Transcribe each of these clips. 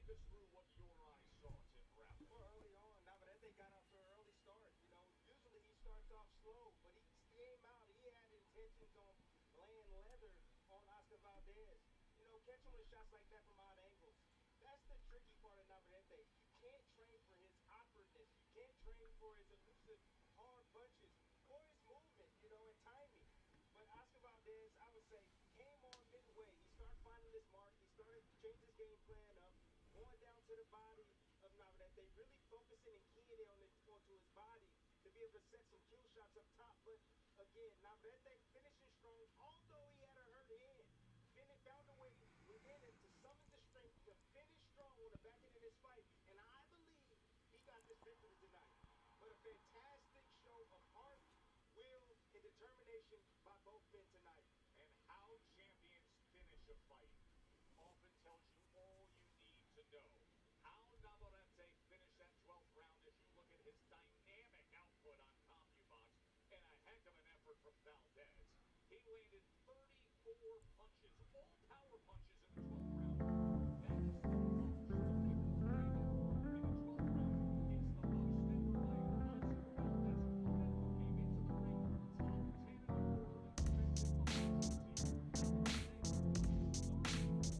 us through what your eyes saw, Tim Rapp. Well, early on, Navaratte got off to an early start. You know, usually he starts off slow, but he came out. He had intentions on laying leather on Oscar Valdez. You know, catching with shots like that from odd angles. That's the tricky part of Navaratte. You can't train for his awkwardness. You can't train for his elusive, hard punches or his movement, you know, and timing. But Oscar Valdez, I would say, came on midway. He started finding his mark. He started to change his game plan up, going down to the body of Navaratte, really focusing and keying onto his body to be able to set some kill shots up top. But again, Navaratte finishing strong, although he had a hurt hand. Bennett found a way within him to summon the strength to finish strong on the back end of this fight, and I believe he got this victory tonight. But a fantastic show of heart, will, and determination by both men tonight. And how champions finish a fight often tells you all you need to know. How Navaratte finished that 12th round as you look at his dynamic output on CompuBox and a heck of an effort from Valdez. He landed 34 punches, all power punches in the 12th round. That is the most in the 12th round. It's the most ever by an Oscar Valdez opponent who came into the ring top 10 in the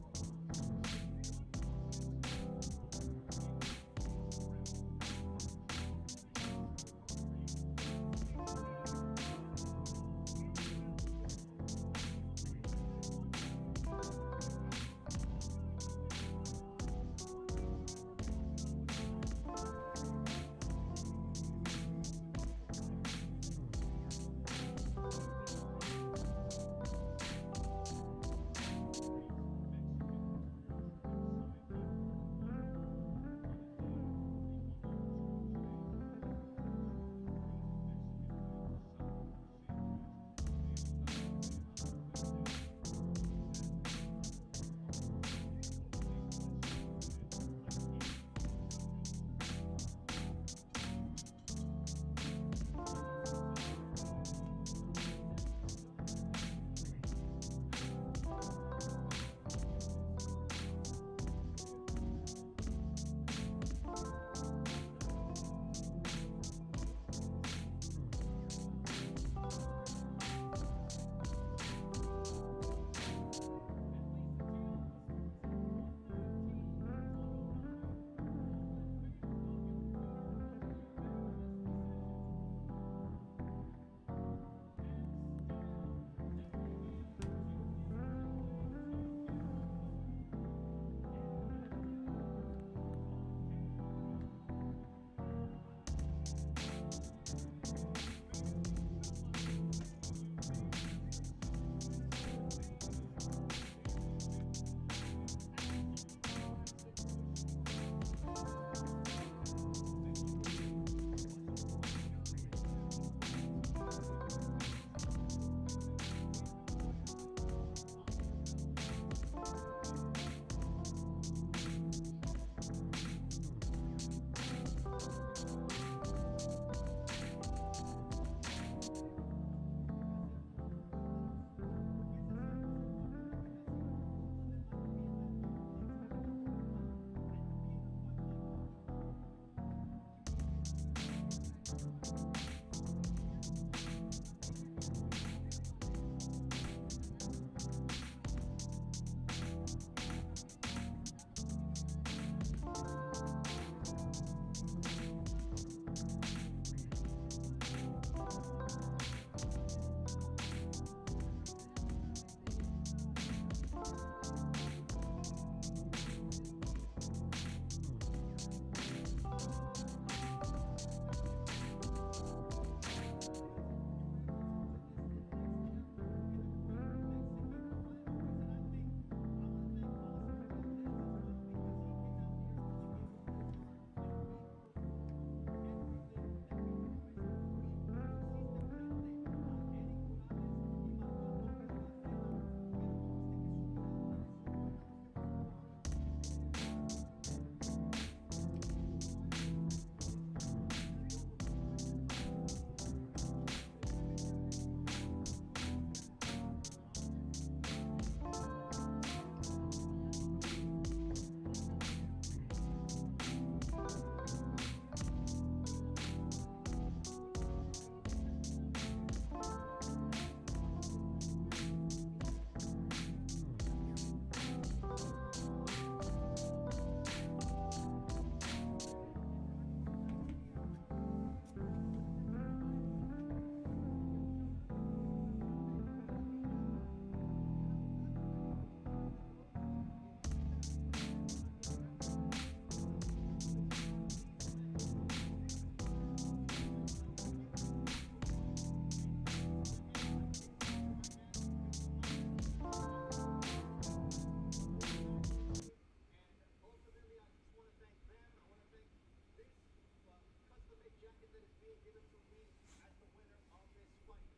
world in defensive punches this year. jacket that is being given to me as the winner of this fight.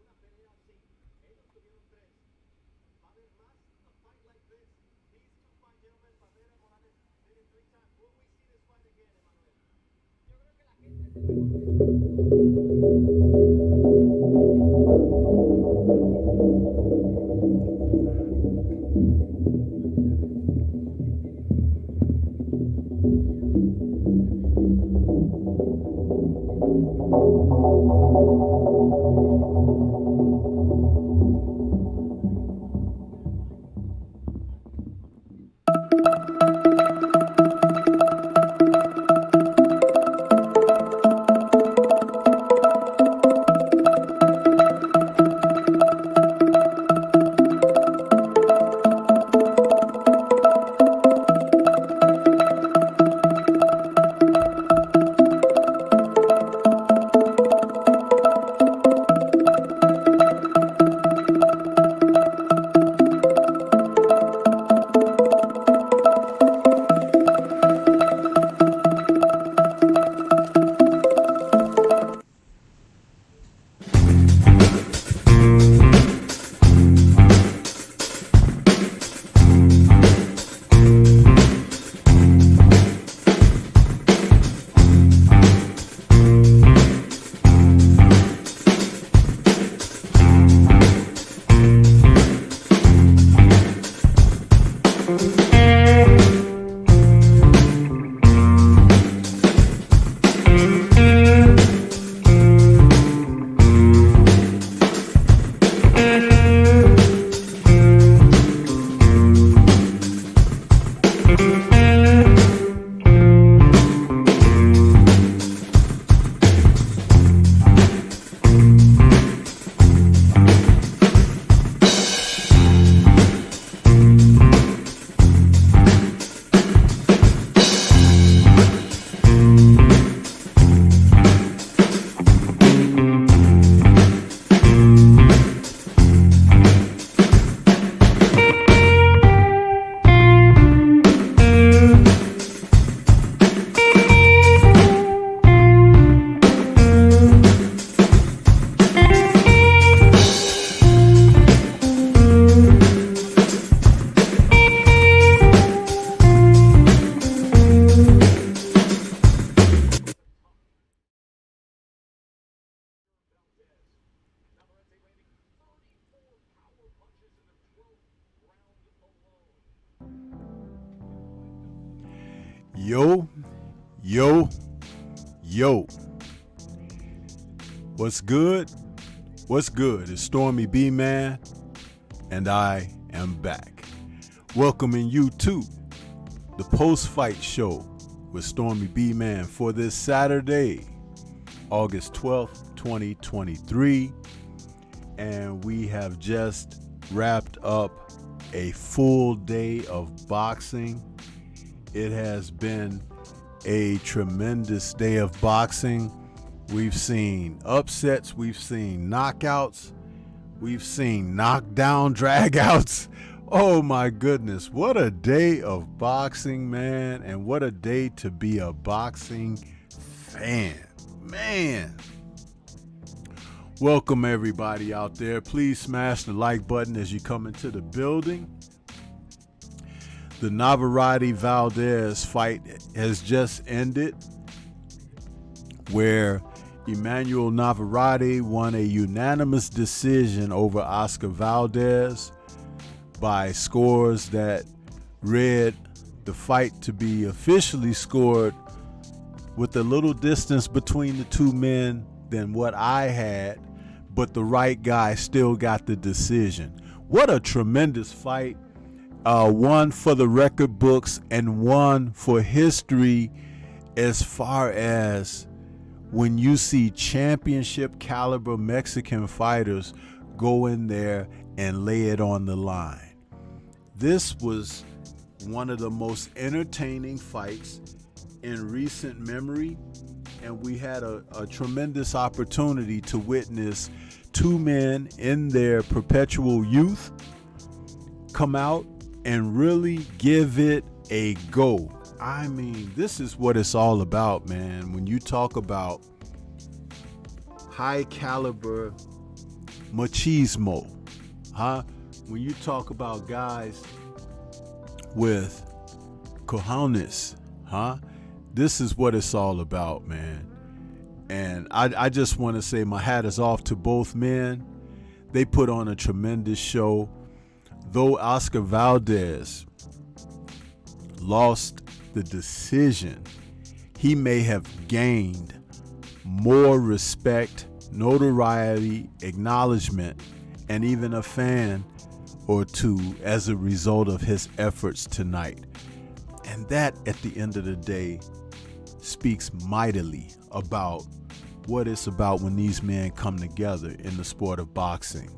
Una pelea así. Ellos tuvieron tres. Va a haber más a fight like this. These two fine gentlemen, Barrera and Morales, did it 3 times. Will we see this fight again, Emmanuel? Yo creo que la Yo, yo, yo. What's good? What's good? It's Stormybman, and I am back. Welcoming you to the post-fight show with Stormybman for this Saturday, August 12th, 2023. And we have just wrapped up a full day of boxing. It has been a tremendous day of boxing. We've seen upsets, we've seen knockouts, we've seen knockdown dragouts. Oh my goodness, what a day of boxing, man, and what a day to be a boxing fan, man. Welcome everybody out there. Please smash the like button as you come into the building. The Navaratte Valdez fight has just ended, where Emmanuel Navaratte won a unanimous decision over Oscar Valdez by scores that read the fight to be officially scored with a little distance between the two men than what I had, but the right guy still got the decision. What a tremendous fight. One for the record books and one for history, as far as when you see championship caliber Mexican fighters go in there and lay it on the line. This was one of the most entertaining fights in recent memory, and we had a tremendous opportunity to witness two men in their perpetual youth come out and really give it a go. I mean, this is what it's all about, man. When you talk about high caliber machismo, huh? When you talk about guys with cojones, huh? This is what it's all about, man. And I just want to say my hat is off to both men. They put on a tremendous show. Though Oscar Valdez lost the decision, he may have gained more respect, notoriety, acknowledgement, and even a fan or two as a result of his efforts tonight. And that, at the end of the day, speaks mightily about what it's about when these men come together in the sport of boxing.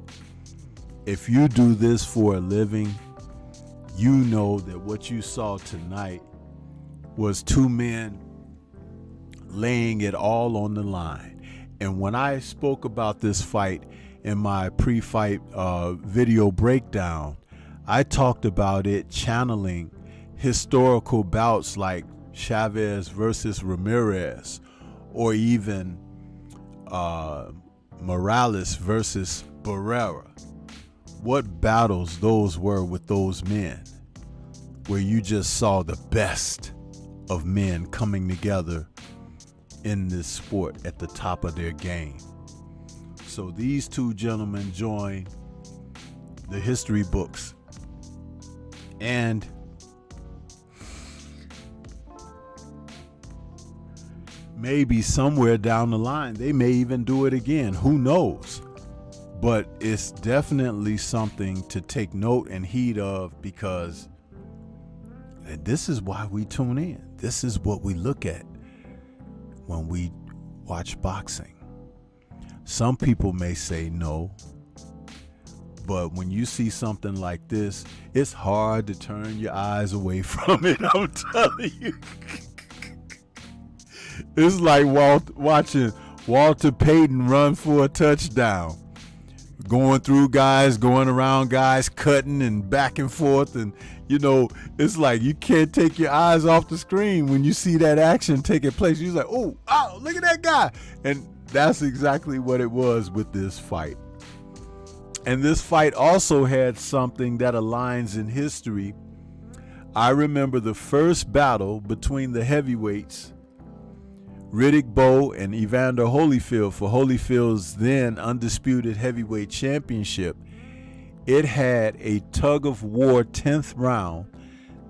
If you do this for a living, you know that what you saw tonight was two men laying it all on the line. And when I spoke about this fight in my pre-fight video breakdown, I talked about it channeling historical bouts like Chavez versus Ramirez, or even Morales versus Barrera. What battles those were with those men, where you just saw the best of men coming together in this sport at the top of their game. So these two gentlemen join the history books, and maybe somewhere down the line they may even do it again. Who knows? But it's definitely something to take note and heed of, because this is why we tune in. This is what we look at when we watch boxing. Some people may say no, but when you see something like this, it's hard to turn your eyes away from it. I'm telling you. It's like watching Walter Payton run for a touchdown. Going through guys, going around guys, cutting and back and forth. And, you know, it's like you can't take your eyes off the screen when you see that action taking place. You're like, oh, look at that guy. And that's exactly what it was with this fight. And this fight also had something that aligns in history. I remember the first battle between the heavyweights, Riddick Bowe and Evander Holyfield, for Holyfield's then undisputed heavyweight championship. It had a tug-of-war 10th round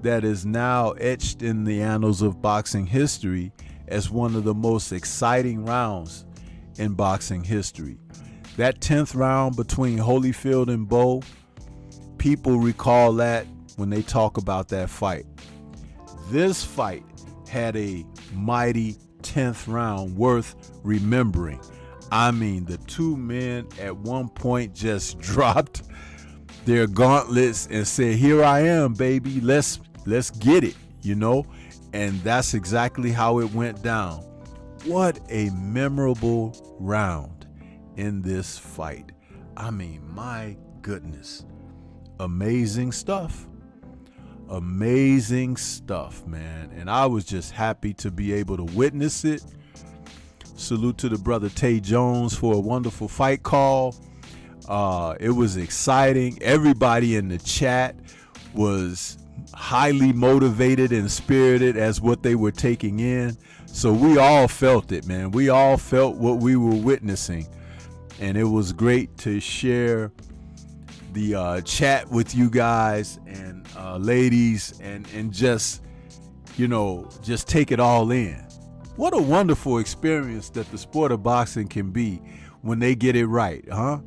that is now etched in the annals of boxing history as one of the most exciting rounds in boxing history. That 10th round between Holyfield and Bowe, people recall that when they talk about that fight. This fight had a mighty 10th round worth remembering. I mean, the two men at one point just dropped their gauntlets and said, here I am, baby, let's get it, you know? And that's exactly how it went down. What a memorable round in this fight. I mean, my goodness. Amazing stuff. Amazing stuff, man. And I was just happy to be able to witness it. Salute to the brother Tay Jones for a wonderful fight call. It was exciting. Everybody in the chat was highly motivated and spirited as what they were taking in. So we all felt it, man. We all felt what we were witnessing. And it was great to share the chat with you guys and ladies, and just, you know, just take it all in. What a wonderful experience that the sport of boxing can be when they get it right, huh?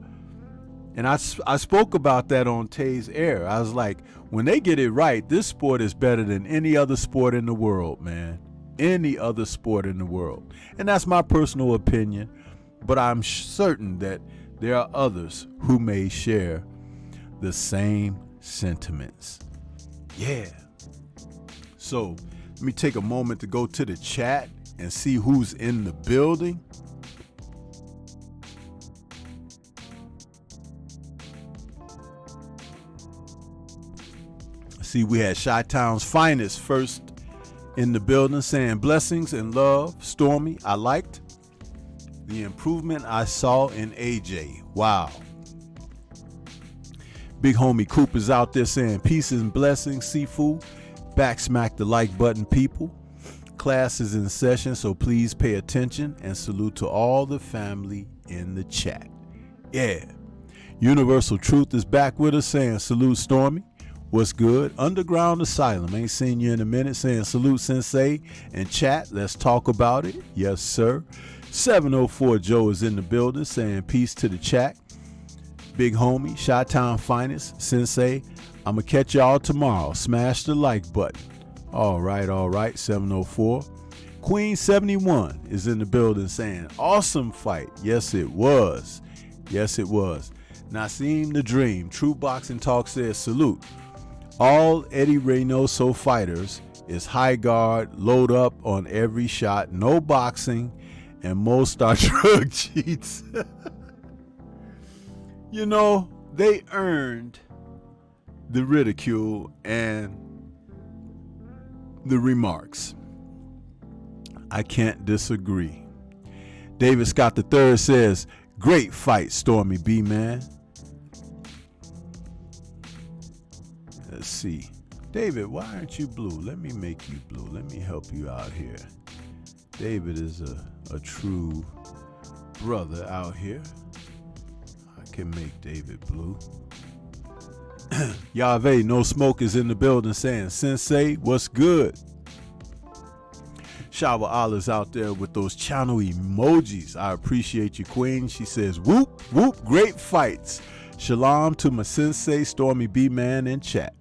And I spoke about that on Tay's Air. I was like, when they get it right, this sport is better than any other sport in the world, man. Any other sport in the world. And that's my personal opinion, but I'm certain that there are others who may share the same sentiments. Yeah. So let me take a moment to go to the chat and see who's in the building. See, we had Chi-Town's finest first in the building saying blessings and love. Stormy, I liked the improvement I saw in AJ. Wow. Big homie Cooper's out there saying peace and blessings, Sifu. Back smack the like button, people. Class is in session, so please pay attention, and salute to all the family in the chat. Yeah. Universal Truth is back with us saying salute Stormy. What's good? Underground Asylum, ain't seen you in a minute, saying salute Sensei and chat. Let's talk about it. Yes, sir. 704 Joe is in the building saying peace to the chat. Big homie, Chi-Town Finest, Sensei, I'ma catch y'all tomorrow. Smash the like button. All right, 704. Queen 71 is in the building saying awesome fight. Yes, it was. Yes, it was. Naseem the Dream, True Boxing Talk says salute. All Eddie Reynoso fighters is high guard, load up on every shot, no boxing, and most are drug cheats. You know, they earned the ridicule and the remarks. I can't disagree. David Scott III says, great fight, Stormy B, man. Let's see. David, why aren't you blue? Let me make you blue. Let me help you out here. David is a true brother out here. I can make David blue. Yahweh, No Smoke is in the building saying, Sensei, what's good? Shower Allah's out there with those channel emojis. I appreciate you, Queen. She says, whoop, whoop, great fights. Shalom to my Sensei, Stormy B-Man in chat.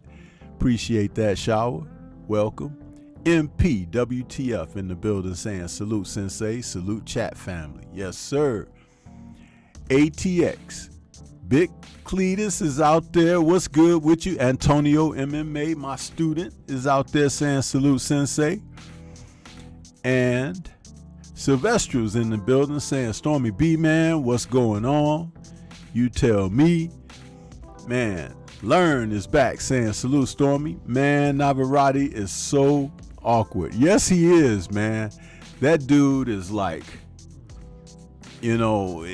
Appreciate that, Shower. Welcome. MP WTF in the building saying, salute Sensei, salute chat family. Yes, sir. ATX. Big Cletus is out there. What's good with you? Antonio MMA, my student, is out there saying salute Sensei. And Sylvester's in the building saying, Stormy B, man, what's going on? You tell me. Man, Learn is back saying salute Stormy. Man, Navaratte is so awkward. Yes, he is, man. That dude is like, you know,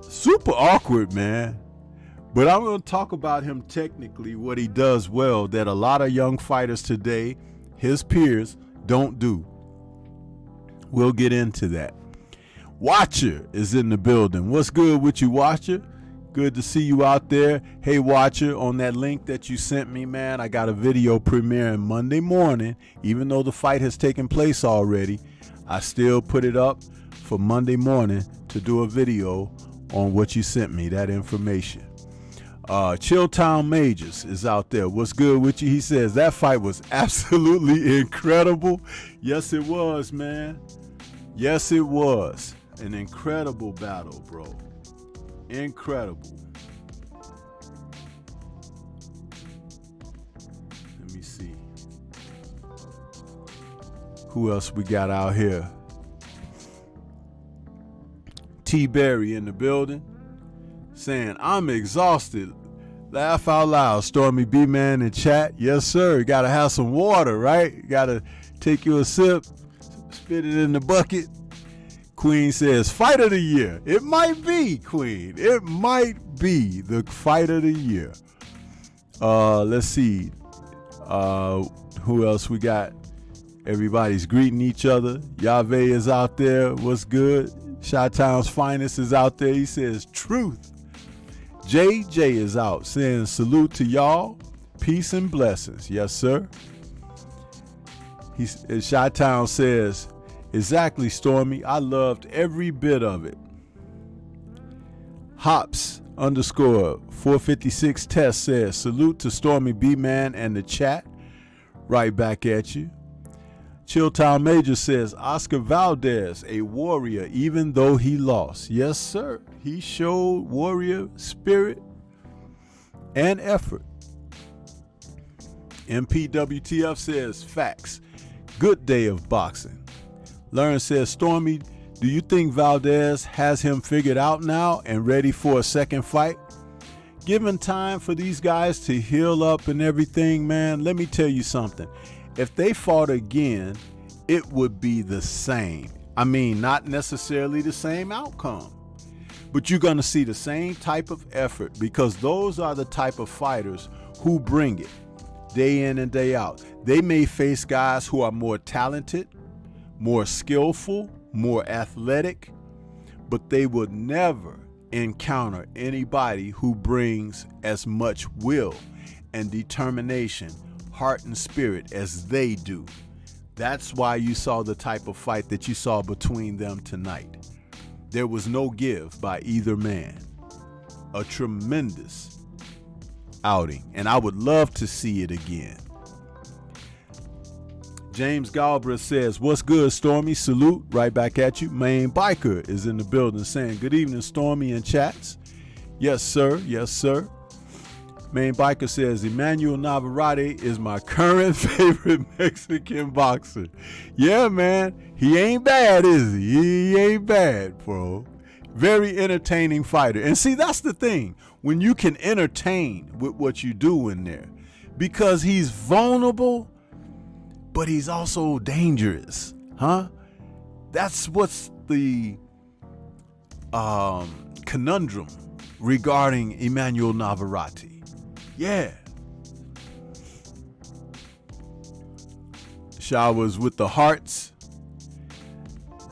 super awkward, man. But I'm going to talk about him technically, what he does well that a lot of young fighters today, his peers, don't do. We'll get into that. Watcher is in the building. What's good with you, Watcher? Good to see you out there. Hey, Watcher, on that link that you sent me, man, I got a video premiering Monday morning. Even though the fight has taken place already, I still put it up for Monday morning to do a video on what you sent me, that information. Chilltown Majors is out there. What's good with you? He says that fight was absolutely incredible. Yes, it was, man. Yes, it was. An incredible battle, bro. Incredible. Let me see. Who else we got out here? T. Berry in the building saying, I'm exhausted. Laugh out loud. Stormy B-Man in chat. Yes, sir. You got to have some water, right? You got to take you a sip, spit it in the bucket. Queen says, fight of the year. It might be, Queen. It might be the fight of the year. Let's see. Who else we got? Everybody's greeting each other. Yahweh is out there. What's good? Chi-Town's Finest is out there. He says, truth. JJ is out saying, salute to y'all. Peace and blessings. Yes, sir. Chi-Town says, exactly, Stormy. I loved every bit of it. Hops _ 456 test says, salute to Stormy B-Man and the chat. Right back at you. Chilltown Major says, Oscar Valdez, a warrior, even though he lost. Yes, sir. He showed warrior spirit and effort. MPWTF says, facts. Good day of boxing. Learn says, Stormy, do you think Valdez has him figured out now and ready for a second fight? Given time for these guys to heal up and everything, man, let me tell you something. if they fought again, it would be the same. I mean, not necessarily the same outcome, but you're going to see the same type of effort, because those are the type of fighters who bring it day in and day out. They may face guys who are more talented, more skillful, more athletic, but they would never encounter anybody who brings as much will and determination, heart and spirit as they do. That's why you saw the type of fight that you saw between them tonight. There was no give by either man. A tremendous outing, and I would love to see it again. James Galbraith says, what's good, Stormy? Salute, right back at you. Main Biker is in the building saying, good evening, Stormy and chats. Yes, sir. Yes, sir. Main Biker says, Emmanuel Navaratte is my current favorite Mexican boxer. Yeah, man. He ain't bad, is he? He ain't bad, bro. Very entertaining fighter. And see, that's the thing. When you can entertain with what you do in there. Because he's vulnerable, but he's also dangerous, huh? That's what's the conundrum regarding Emmanuel Navaratte. Yeah. Showers with the hearts.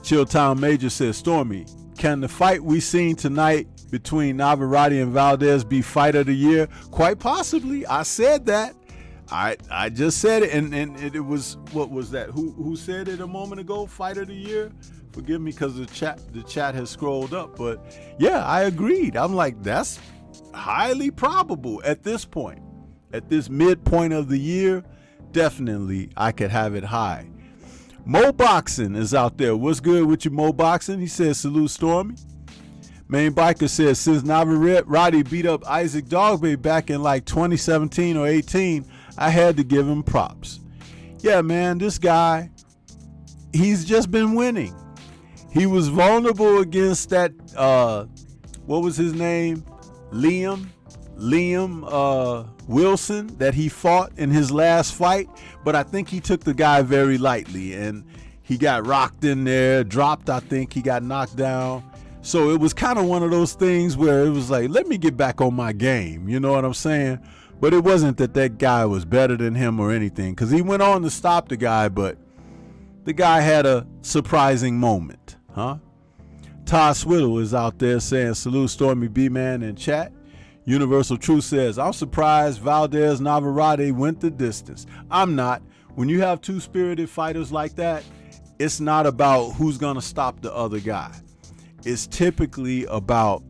Chilltown Major says, Stormy, can the fight we seen tonight between Navaratte and Valdez be fight of the year? Quite possibly. I said that. I just said it, and it was, what was that? Who said it a moment ago? Fight of the year? Forgive me, because the chat has scrolled up, but yeah, I agreed. I'm like, that's highly probable at this point. At this midpoint of the year, definitely I could have it high. Mo Boxing is out there. What's good with you, Mo Boxing? He says, salute, Stormy. Main Biker says, since Navaratte beat up Isaac Dogbe back in like 2017 or 18, I had to give him props. Yeah, man, this guy, he's just been winning. He was vulnerable against that, what was his name? Liam Wilson, that he fought in his last fight. But I think he took the guy very lightly, and he got rocked in there, dropped, I think he got knocked down. So it was kind of one of those things where it was like, let me get back on my game. You know what I'm saying? But it wasn't that guy was better than him or anything, because he went on to stop the guy, but the guy had a surprising moment, huh? Todd Swiddle is out there saying, salute, Stormy B-Man in chat. Universal Truth says, I'm surprised Valdez Navaratte went the distance. I'm not. When you have two spirited fighters like that, it's not about who's going to stop the other guy. It's typically about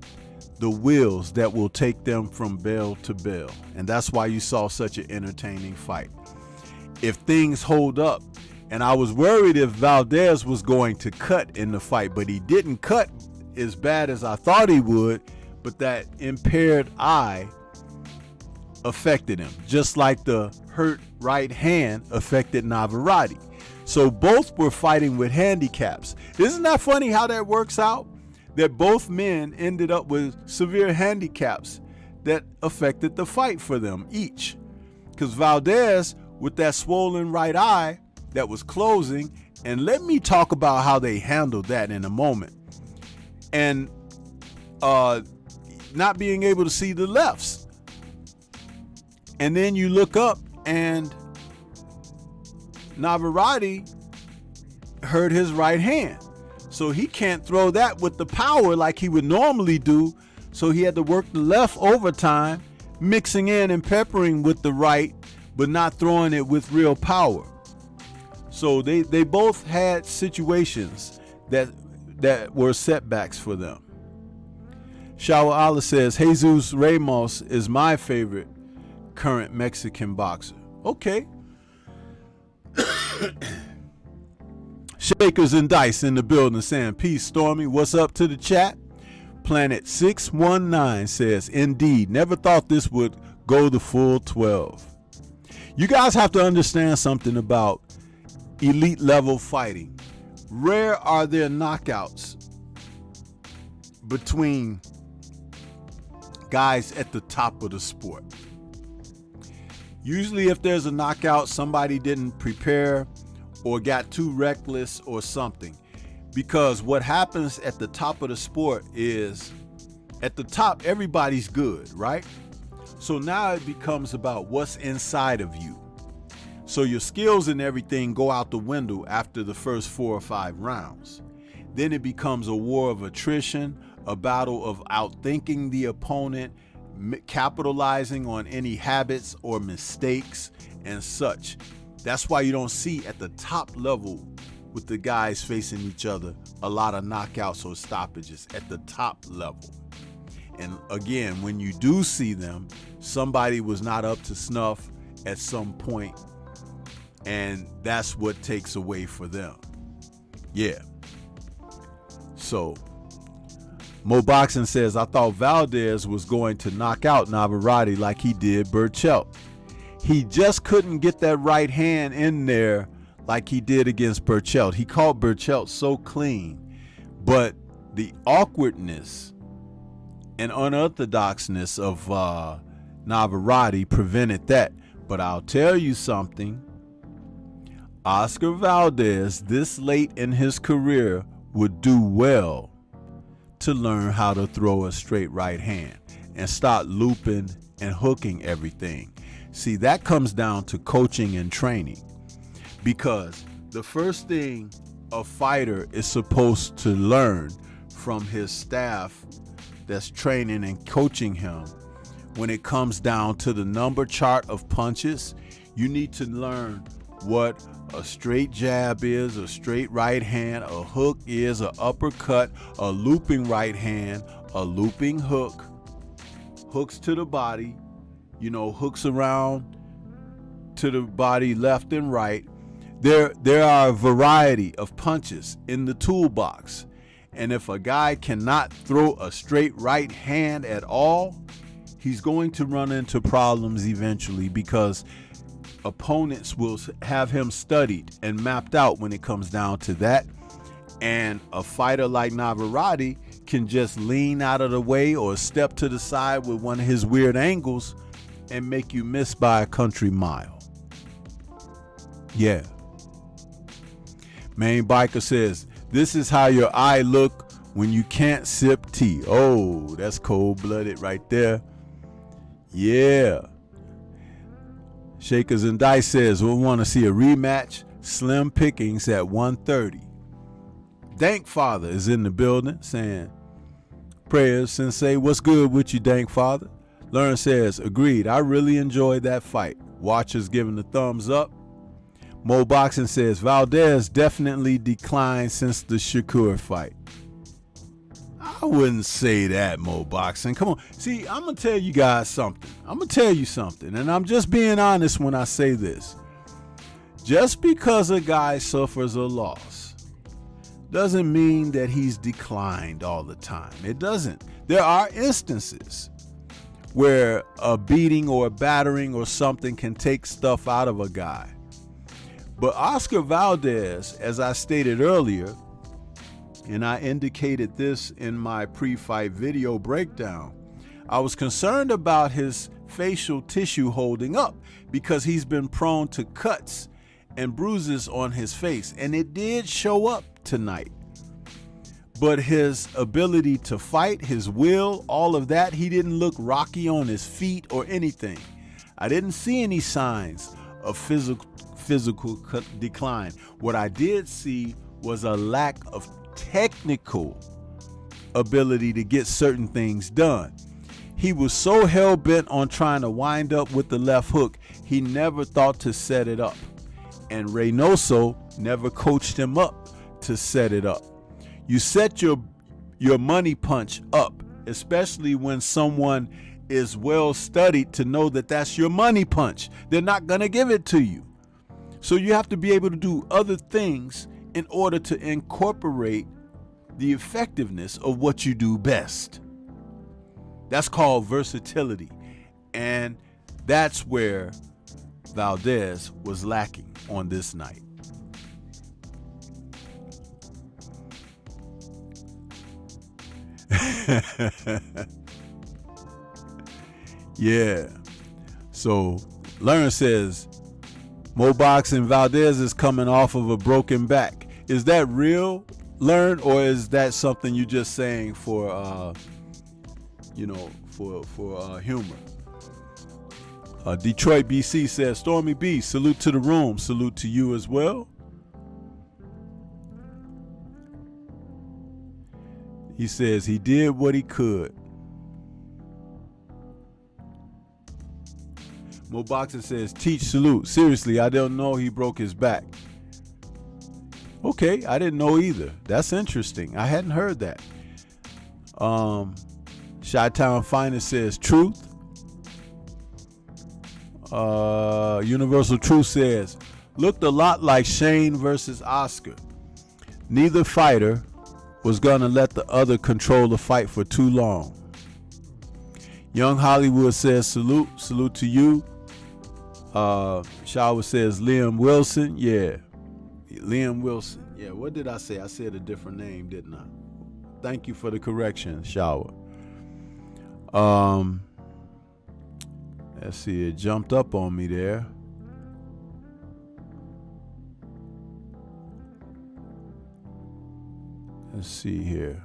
the wills that will take them from bell to bell. And that's why you saw such an entertaining fight. If things hold up, and I was worried if Valdez was going to cut in the fight, but he didn't cut as bad as I thought he would, but that impaired eye affected him, just like the hurt right hand affected Navaratte. So both were fighting with handicaps. Isn't that funny how that works out? That both men ended up with severe handicaps that affected the fight for them each. Because Valdez, with that swollen right eye that was closing, and let me talk about how they handled that in a moment, and not being able to see the lefts. And then you look up and Navaratte hurt his right hand. So he can't throw that with the power like he would normally do. So he had to work the left overtime, mixing in and peppering with the right, but not throwing it with real power. So they both had situations that were setbacks for them. Shawa Allah says, Jesus Ramos is my favorite current Mexican boxer. Okay. Shakers and Dice in the building saying, peace, Stormy. What's up to the chat? Planet 619 says, indeed, never thought this would go the full 12. You guys have to understand something about elite level fighting. Rare are there knockouts between guys at the top of the sport. Usually if there's a knockout, somebody didn't prepare or got too reckless or something. Because what happens at the top of the sport is, at the top, everybody's good, right? So now it becomes about what's inside of you. So your skills and everything go out the window after the first 4 or 5 rounds. Then it becomes a war of attrition, a battle of outthinking the opponent, capitalizing on any habits or mistakes and such. That's why you don't see at the top level with the guys facing each other a lot of knockouts or stoppages at the top level. And again, when you do see them, somebody was not up to snuff at some point, and that's what takes away for them. Yeah. So Mo Boxing says, I thought Valdez was going to knock out Navaratte like he did Burchelt. He just couldn't get that right hand in there like he did against Burchelt. He caught Burchelt so clean, but the awkwardness and unorthodoxness of Navaratte prevented that. But I'll tell you something, Oscar Valdez this late in his career would do well to learn how to throw a straight right hand and start looping and hooking everything. See, that comes down to coaching and training, because the first thing a fighter is supposed to learn from his staff that's training and coaching him, when it comes down to the number chart of punches, you need to learn what a straight jab is, a straight right hand, a hook is, an uppercut, a looping right hand, a looping hook, hooks to the body, hooks around to the body left and right. There are a variety of punches in the toolbox. And if a guy cannot throw a straight right hand at all, he's going to run into problems eventually, because opponents will have him studied and mapped out when it comes down to that. And a fighter like Navaratte can just lean out of the way or step to the side with one of his weird angles and make you miss by a country mile. Yeah. Main Biker says, this is how your eye look when you can't sip tea. Oh, that's cold-blooded right there. Yeah. Shakers and Dice says, we want to see a rematch. Slim pickings at 130. Dank Father is in the building saying, prayers, Sensei. What's good with you, Dank Father? Lauren says, agreed. I really enjoyed that fight. Watchers giving the thumbs up. Mo Boxing says, Valdez definitely declined since the Shakur fight. I wouldn't say that, Mo Boxing. Come on. See, I'm going to tell you guys something. I'm going to tell you something. And I'm just being honest when I say this. Just because a guy suffers a loss doesn't mean that he's declined all the time. It doesn't. There are instances where a beating or a battering or something can take stuff out of a guy. But Oscar Valdez, as I stated earlier, and I indicated this in my pre-fight video breakdown, I was concerned about his facial tissue holding up, because he's been prone to cuts and bruises on his face, and it did show up tonight. But his ability to fight, his will, all of that, he didn't look rocky on his feet or anything. I didn't see any signs of physical decline. What I did see was a lack of technical ability to get certain things done. He was so hell-bent on trying to wind up with the left hook, he never thought to set it up. And Reynoso never coached him up to set it up. You set your money punch up, especially when someone is well studied to know that that's your money punch. They're not going to give it to you. So you have to be able to do other things in order to incorporate the effectiveness of what you do best. That's called versatility. And that's where Valdez was lacking on this night. Yeah. So Learn says, Mobox and Valdez is coming off of a broken back. Is that real, Learn, or is that something you just saying for, for humor? Detroit BC says, Stormy B, salute to the room. Salute to you as well. He says he did what he could. Mo Boxer says, teach salute. Seriously, I don't know he broke his back. Okay, I didn't know either. That's interesting. I hadn't heard that. Chi-Town Finest says, truth. Universal Truth says, looked a lot like Shane versus Oscar. Neither fighter was gonna let the other control the fight for too long. Young Hollywood says, salute to you. Shower says, Liam Wilson. Yeah, Liam Wilson. Yeah, what did I say? I said a different name, didn't I? Thank you for the correction, Shower. Let's see, it jumped up on me there. Let's see here.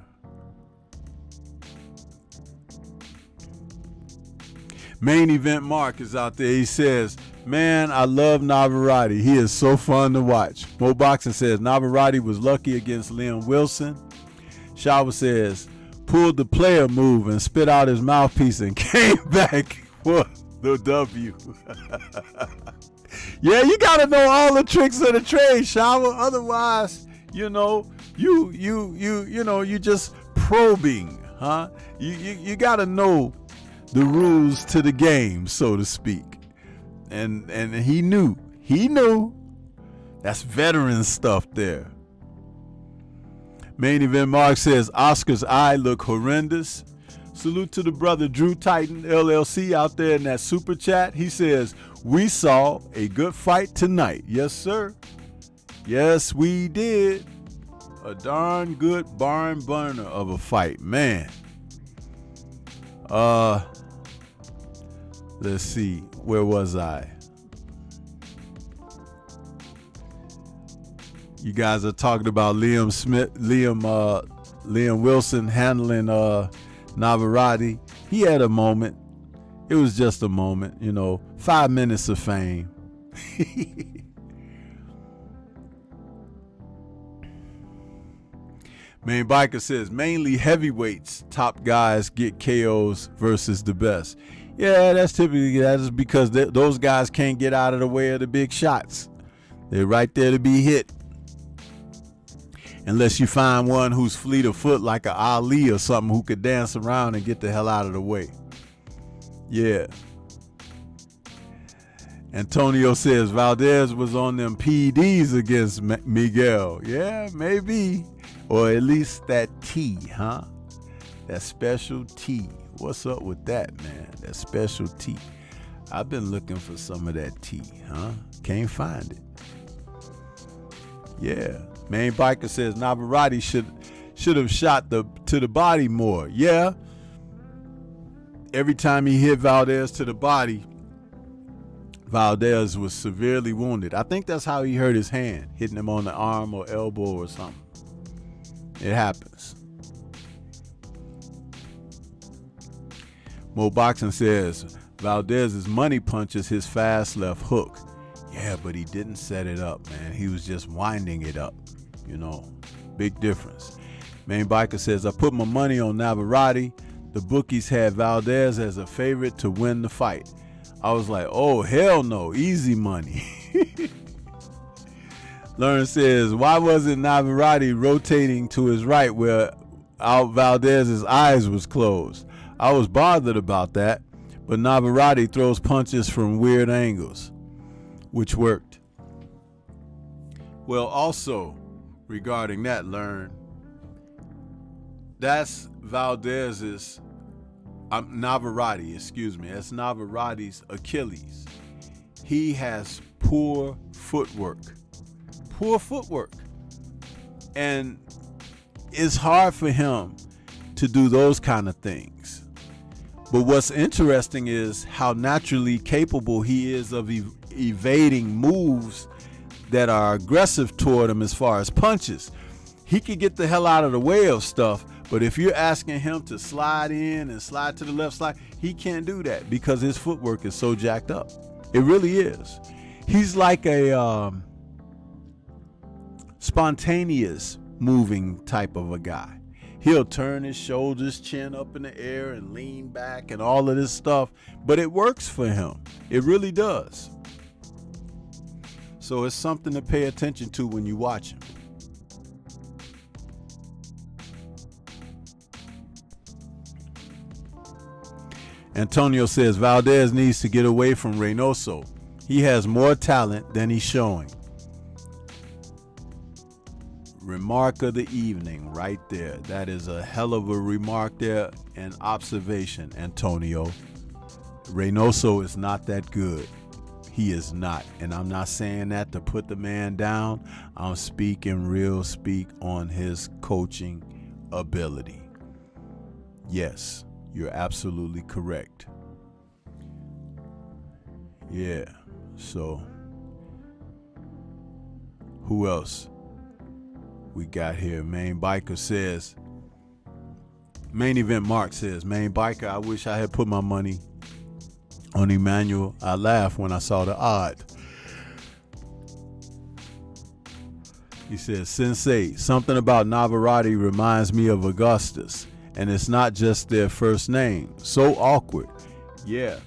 Main Event Mark is out there. He says, man, I love Navaratte. He is so fun to watch. Mo Boxing says, Navaratte was lucky against Liam Wilson. Shower says, pulled the player move and spit out his mouthpiece and came back for the W. Yeah, you got to know all the tricks of the trade, Shower. Otherwise, you just probing, huh? You got to know the rules to the game, so to speak. And he knew. That's veteran stuff there. Main Event Mark says, Oscar's eye look horrendous. Salute to the brother Drew Titan LLC out there in that super chat. He says, we saw a good fight tonight. Yes, sir. Yes, we did. A darn good barn burner of a fight, man. Let's see, where was I? You guys are talking about Liam Wilson handling Navaratte. He had a moment. It was just a moment, 5 minutes of fame. Main Biker says, mainly heavyweights, top guys get KOs versus the best. Yeah, that's because those guys can't get out of the way of the big shots. They're right there to be hit. Unless you find one who's fleet of foot like a Ali or something who could dance around and get the hell out of the way. Yeah. Antonio says Valdez was on them PEDs against Miguel. Yeah, maybe. Or at least that tea, huh? That special tea. What's up with that, man? That special tea. I've been looking for some of that tea, huh? Can't find it. Yeah. Main Biker says Navaratte should have shot to the body more. Yeah. Every time he hit Valdez to the body, Valdez was severely wounded. I think that's how he hurt his hand, hitting him on the arm or elbow or something. It happens. Mo Boxing says Valdez's money punch is his fast left hook. Yeah, but he didn't set it up, man. He was just winding it up. Big difference. Main Biker says, I put my money on Navaratte. The bookies had Valdez as a favorite to win the fight. I was like, oh, hell no. Easy money. Learn says, why wasn't Navaratte rotating to his right where Valdez's eyes was closed? I was bothered about that, but Navaratte throws punches from weird angles, which worked. Well, also regarding that, Learn, that's Valdez's, that's Navaratte's Achilles. He has poor footwork. And it's hard for him to do those kind of things. But what's interesting is how naturally capable he is of evading moves that are aggressive toward him as far as punches. He can get the hell out of the way of stuff, but if you're asking him to slide in and slide to the left side, he can't do that because his footwork is so jacked up. It really is. He's like a spontaneous moving type of a guy. He'll turn his shoulders, chin up in the air, and lean back and all of this stuff, but it works for him. It really does. So it's something to pay attention to when you watch him. Antonio says Valdez needs to get away from Reynoso. He has more talent than he's showing. Remark of the evening right there. That is a hell of a remark there and observation, Antonio. Reynoso is not that good. He is not. And I'm not saying that to put the man down. I'm speaking real speak on his coaching ability. Yes, you're absolutely correct. Yeah. So, who else we got here? Main Biker says, Main Event Mark says, Main Biker, I wish I had put my money on Emmanuel. I laughed when I saw the odd. He says, Sensei, something about Navaratte reminds me of Augustus, and it's not just their first name. So awkward. Yeah.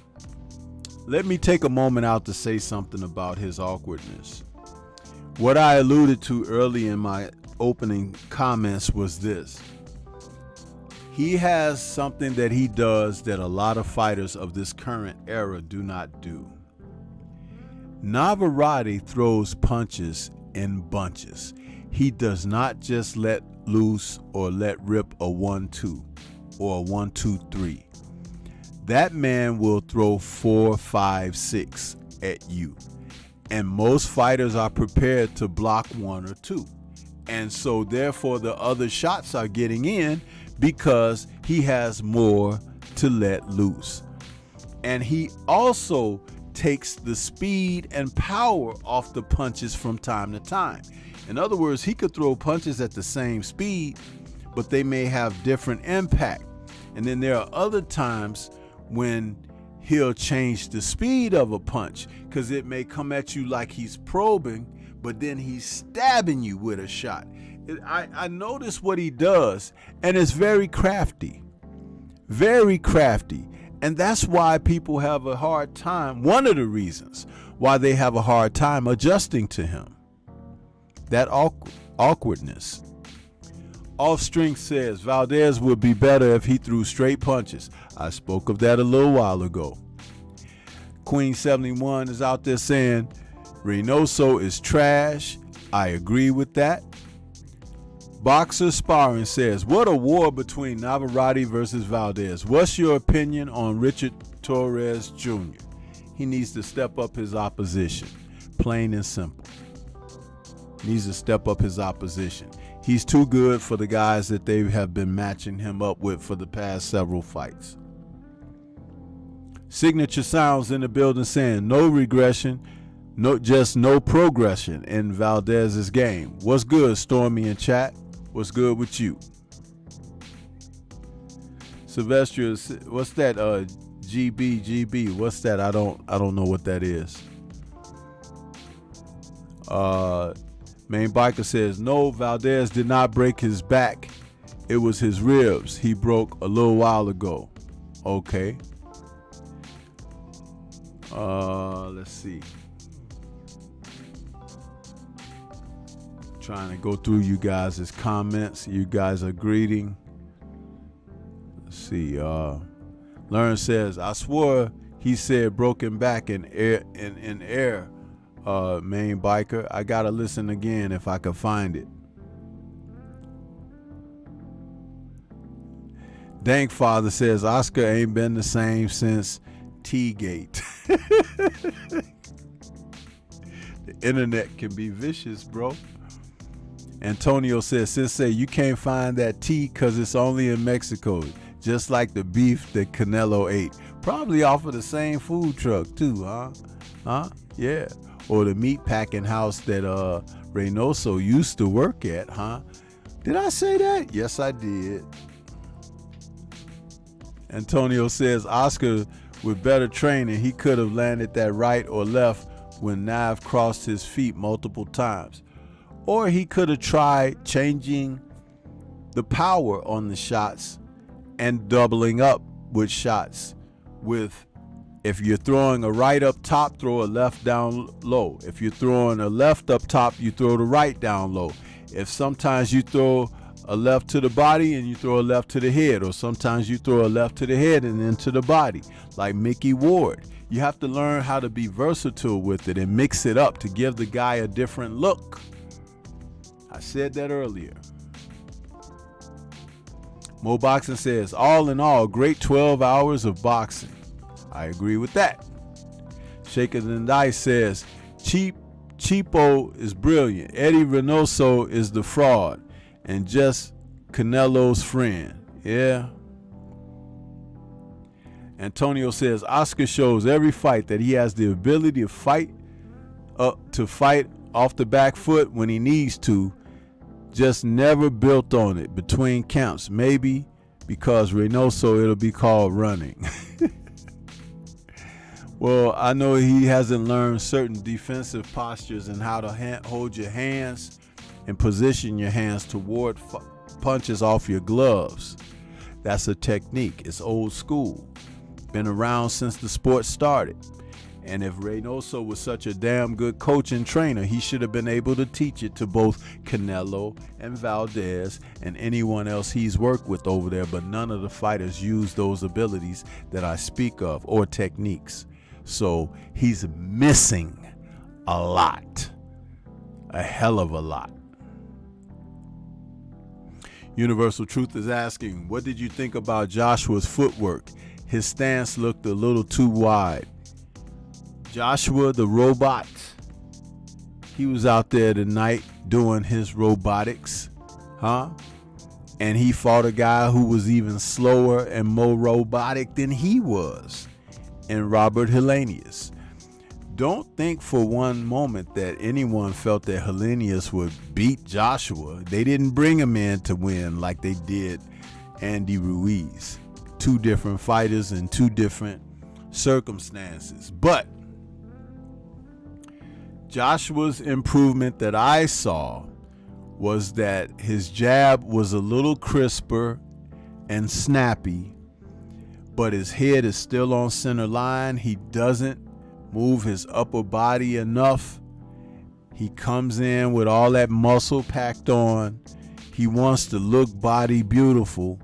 Let me take a moment out to say something about his awkwardness. What I alluded to early in my opening comments was this. He has something that he does that a lot of fighters of this current era do not do. Navaratte throws punches in bunches. He does not just let loose or let rip a 1-2 or a 1-2-3. That man will throw 4, 5, 6 at you. And most fighters are prepared to block 1 or 2. And so therefore the other shots are getting in because he has more to let loose. And he also takes the speed and power off the punches from time to time. In other words, he could throw punches at the same speed, but they may have different impact. And then there are other times when he'll change the speed of a punch because it may come at you like he's probing, but then he's stabbing you with a shot. I notice what he does, and it's very crafty. Very crafty. And that's why people have a hard time, one of the reasons why they have a hard time adjusting to him. That awkwardness. Offstring says Valdez would be better if he threw straight punches. I spoke of that a little while ago. Queen 71 is out there saying Reynoso is trash. I agree with that. Boxer Sparring says, what a war between Navaratte versus Valdez. What's your opinion on Richard Torres Jr.? He needs to step up his opposition. Plain and simple. Needs to step up his opposition. He's too good for the guys that they have been matching him up with for the past several fights. Signature Sounds in the building saying no regression, just no progression in Valdez's game. What's good, Stormy in chat? What's good with you? Sylvester, what's that? GB. What's that? I don't know what that is. Main Biker says, no, Valdez did not break his back. It was his ribs he broke a little while ago. Okay. Let's see. Trying to go through you guys' comments. You guys are greeting. Let's see. Learn says, I swore he said broken back in air. Main Biker, I gotta listen again if I can find it. Dank Father says Oscar ain't been the same since T-Gate. The internet can be vicious, bro. Antonio says, Sensei, you can't find that T because it's only in Mexico. just like the beef that Canelo ate. Probably off of the same food truck too, huh? Yeah. Or the meat packing house that Reynoso used to work at, huh? Did I say that? Yes, I did. Antonio says Oscar, with better training, he could have landed that right or left when Nav crossed his feet multiple times. Or he could have tried changing the power on the shots and doubling up with shots. With, if you're throwing a right up top, throw a left down low. If you're throwing a left up top, you throw the right down low. If sometimes you throw a left to the body and you throw a left to the head, or sometimes you throw a left to the head and then to the body, like Mickey Ward. You have to learn how to be versatile with it and mix it up to give the guy a different look. I said that earlier. Mo Boxing says, all in all, great 12 hours of boxing. I agree with that. Shaker Than Dice says, Cheapo is brilliant. Eddie Reynoso is the fraud and just Canelo's friend. Yeah. Antonio says, Oscar shows every fight that he has the ability to fight off the back foot when he needs to, just never built on it between counts. Maybe because Reynoso, it'll be called running. Well, I know he hasn't learned certain defensive postures and how to hold your hands and position your hands toward punches off your gloves. That's a technique. It's old school. Been around since the sport started. And if Reynoso was such a damn good coach and trainer, he should have been able to teach it to both Canelo and Valdez and anyone else he's worked with over there. But none of the fighters use those abilities that I speak of or techniques. So he's missing a lot. A hell of a lot. Universal Truth is asking, what did you think about Joshua's footwork? His stance looked a little too wide. Joshua the robot, he was out there tonight doing his robotics, huh? And he fought a guy who was even slower and more robotic than he was, in Robert Helenius. Don't think for one moment that anyone felt that Helenius would beat Joshua. They didn't bring him in to win like they did Andy Ruiz. Two different fighters in two different circumstances. But Joshua's improvement that I saw was that his jab was a little crisper and snappy, but his head is still on center line. He doesn't move his upper body enough. He comes in with all that muscle packed on. He wants to look body beautiful,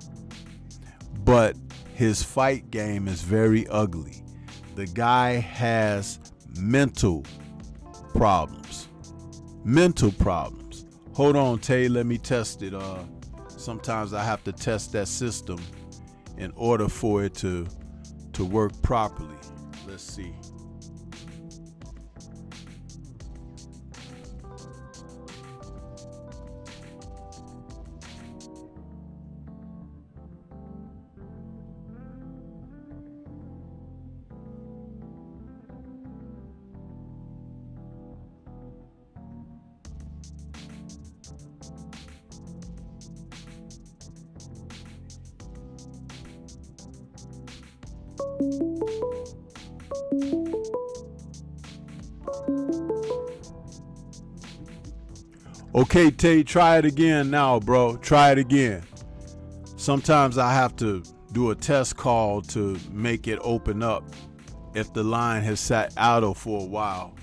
but his fight game is very ugly. The guy has mental problems. Hold on, Tay, let me test it. Sometimes I have to test that system in order for it to work properly. Let's see. Okay, Tay, try it again now, bro. Try it again. Sometimes I have to do a test call to make it open up if the line has sat idle for a while.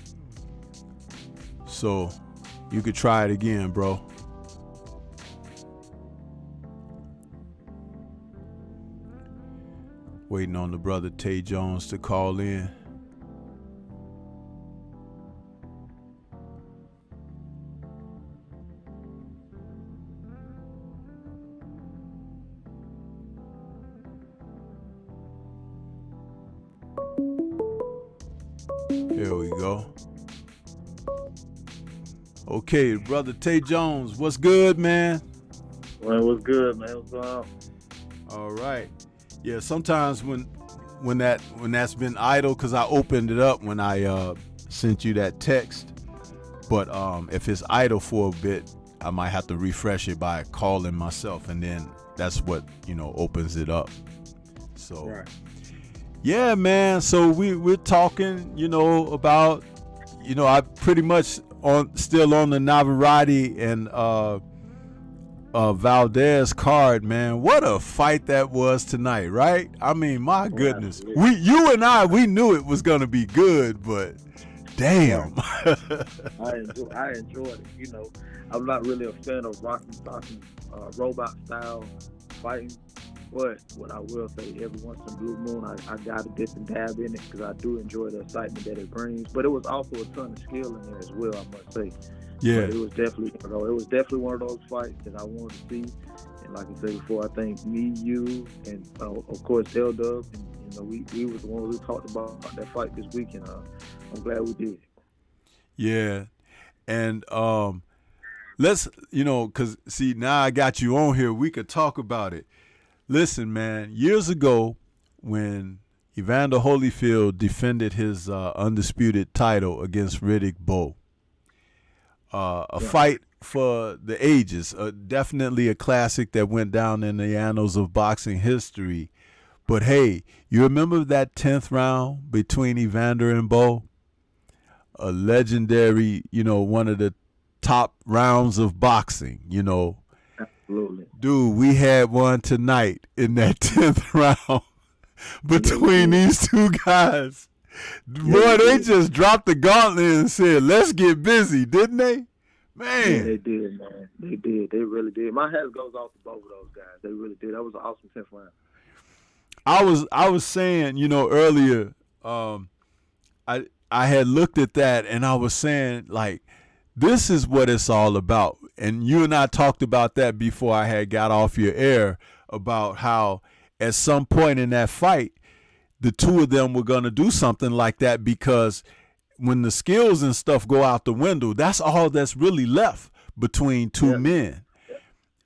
So you could try it again, bro. Waiting on the brother Tay Jones to call in. There we go. Okay, brother Tay Jones, what's good, man? Well, what's good, man? What's going on? All right. Yeah, sometimes when that's been idle, because I opened it up when I sent you that text. But if it's idle for a bit, I might have to refresh it by calling myself, and then that's what opens it up. So Right. yeah, man. So we're talking, about, I pretty much still on the Navaratte and Valdez card, man. What a fight that was tonight, right? I mean, my goodness. absolutely. You and I, we knew it was gonna be good, but damn. I enjoyed it. I'm not really a fan of Rocky Stockton robot style fighting, but what I will say, every once in a blue moon, I got to dip and dab in it because I do enjoy the excitement that it brings. But it was also a ton of skill in there as well, I must say. Yeah. But it was definitely one of those fights that I wanted to see. And like I said before, I think me, you, and of course L-Dub, and we was the ones who talked about that fight this weekend. I'm glad we did. Yeah. And let's, because see, now I got you on here, we could talk about it. Listen, man, years ago when Evander Holyfield defended his undisputed title against Riddick Bowe, a fight for the ages, definitely a classic that went down in the annals of boxing history. But hey, you remember that 10th round between Evander and Bowe? A legendary, one of the top rounds of boxing, Absolutely. Dude, we had one tonight in that 10th round between these two guys. Boy, they just dropped the gauntlet and said, let's get busy, didn't they? Man. Yeah, they did, man. They did. They really did. My hat goes off to both of those guys. They really did. That was an awesome 10th round. I was saying, earlier, I had looked at that and I was saying, like, this is what it's all about. And you and I talked about that before I had got off your air, about how at some point in that fight, the two of them were going to do something like that, because when the skills and stuff go out the window, that's all that's really left between two men.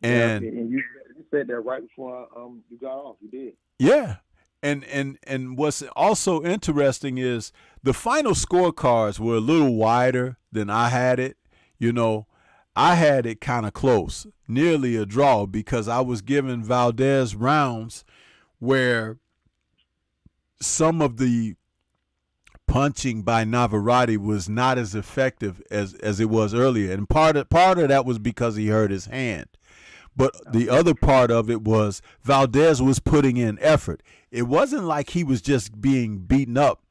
And you said that right before you got off. You did. Yeah. And what's also interesting is the final scorecards were a little wider than I had it. I had it kind of close, nearly a draw, because I was giving Valdez rounds where some of the punching by Navaratte was not as effective as it was earlier. And part of that was because he hurt his hand. But the other part of it was Valdez was putting in effort. It wasn't like he was just being beaten up,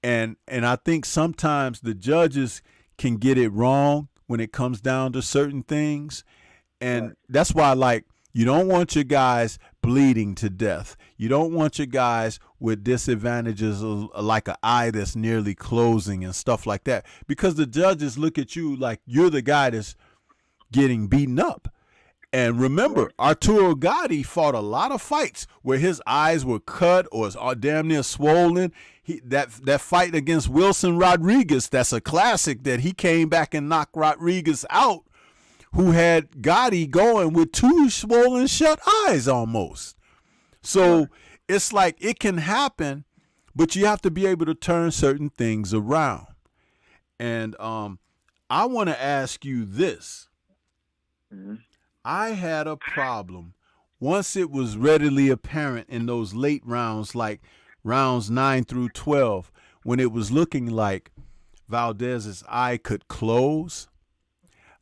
and I think sometimes the judges can get it wrong when it comes down to certain things. And that's why, you don't want your guys bleeding to death. You don't want your guys with disadvantages like an eye that's nearly closing and stuff like that, because the judges look at you like you're the guy that's getting beaten up. And remember, Arturo Gatti fought a lot of fights where his eyes were cut or damn near swollen. That fight against Wilson Rodriguez, that's a classic, that he came back and knocked Rodriguez out, who had Gatti going with two swollen shut eyes almost. So it's like it can happen, but you have to be able to turn certain things around. And I want to ask you this. Mm-hmm. I had a problem once it was readily apparent in those late rounds, like rounds 9 through 12, when it was looking like Valdez's eye could close.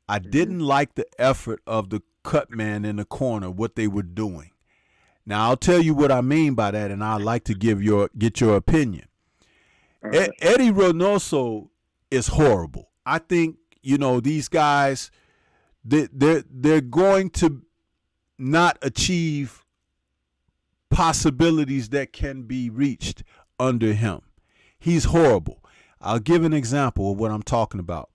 I didn't like the effort of the cut man in the corner, what they were doing. Now, I'll tell you what I mean by that, and I'd like to get your opinion. Eddie Reynoso is horrible. I think, these guys, they're going to not achieve possibilities that can be reached under him. He's horrible. I'll give an example of what I'm talking about.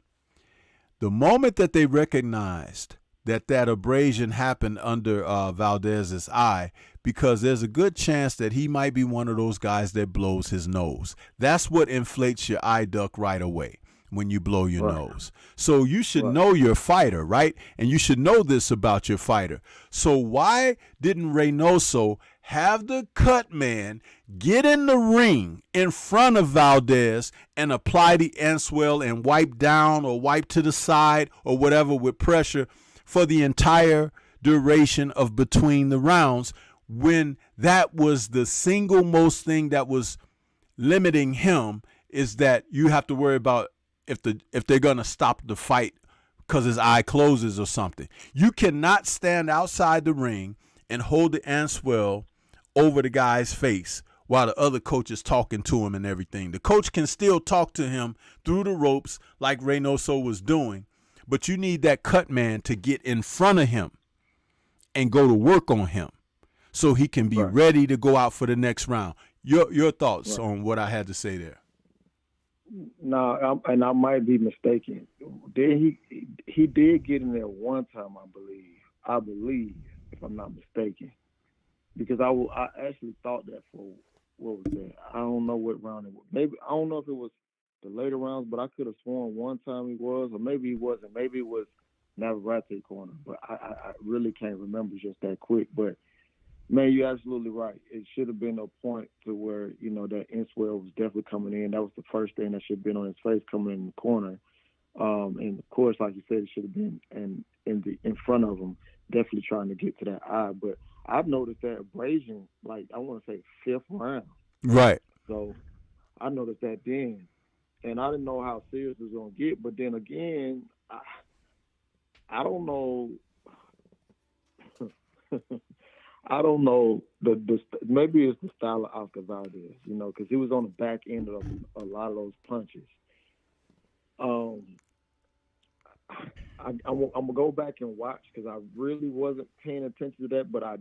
The moment that they recognized that abrasion happened under Valdez's eye, because there's a good chance that he might be one of those guys that blows his nose. That's what inflates your eye duct right away. when you blow your Right. nose. So you should Right. know your fighter, right? And you should know this about your fighter. So why didn't Reynoso have the cut man get in the ring in front of Valdez and apply the Answell and wipe down or wipe to the side or whatever with pressure for the entire duration of between the rounds, when that was the single most thing that was limiting him, is that you have to worry about if they're going to stop the fight because his eye closes or something. You cannot stand outside the ring and hold the Answell over the guy's face while the other coach is talking to him and everything. The coach can still talk to him through the ropes like Reynoso was doing, but you need that cut man to get in front of him and go to work on him so he can be Right. ready to go out for the next round. Your thoughts Right. on what I had to say there? No, and I might be mistaken. He did get in there one time, I believe, if I'm not mistaken, because I actually thought that for what was that? I don't know what round it was. Maybe I don't know if it was the later rounds, but I could have sworn one time he was, or maybe he wasn't. Maybe it was Navaratte corner, but I really can't remember just that quick. But man, you're absolutely right. It should have been a point to where, you know, that Answell was definitely coming in. That was the first thing that should have been on his face coming in the corner. And of course, like you said, it should have been in front of him, definitely trying to get to that eye. But I've noticed that abrasion, like I want to say 5th round. Right. So I noticed that then. And I didn't know how serious it was going to get. But then again, I don't know. I don't know. Maybe it's the style of Oscar Valdez, you know, because he was on the back end of a lot of those punches. I'm gonna go back and watch because I really wasn't paying attention to that, but I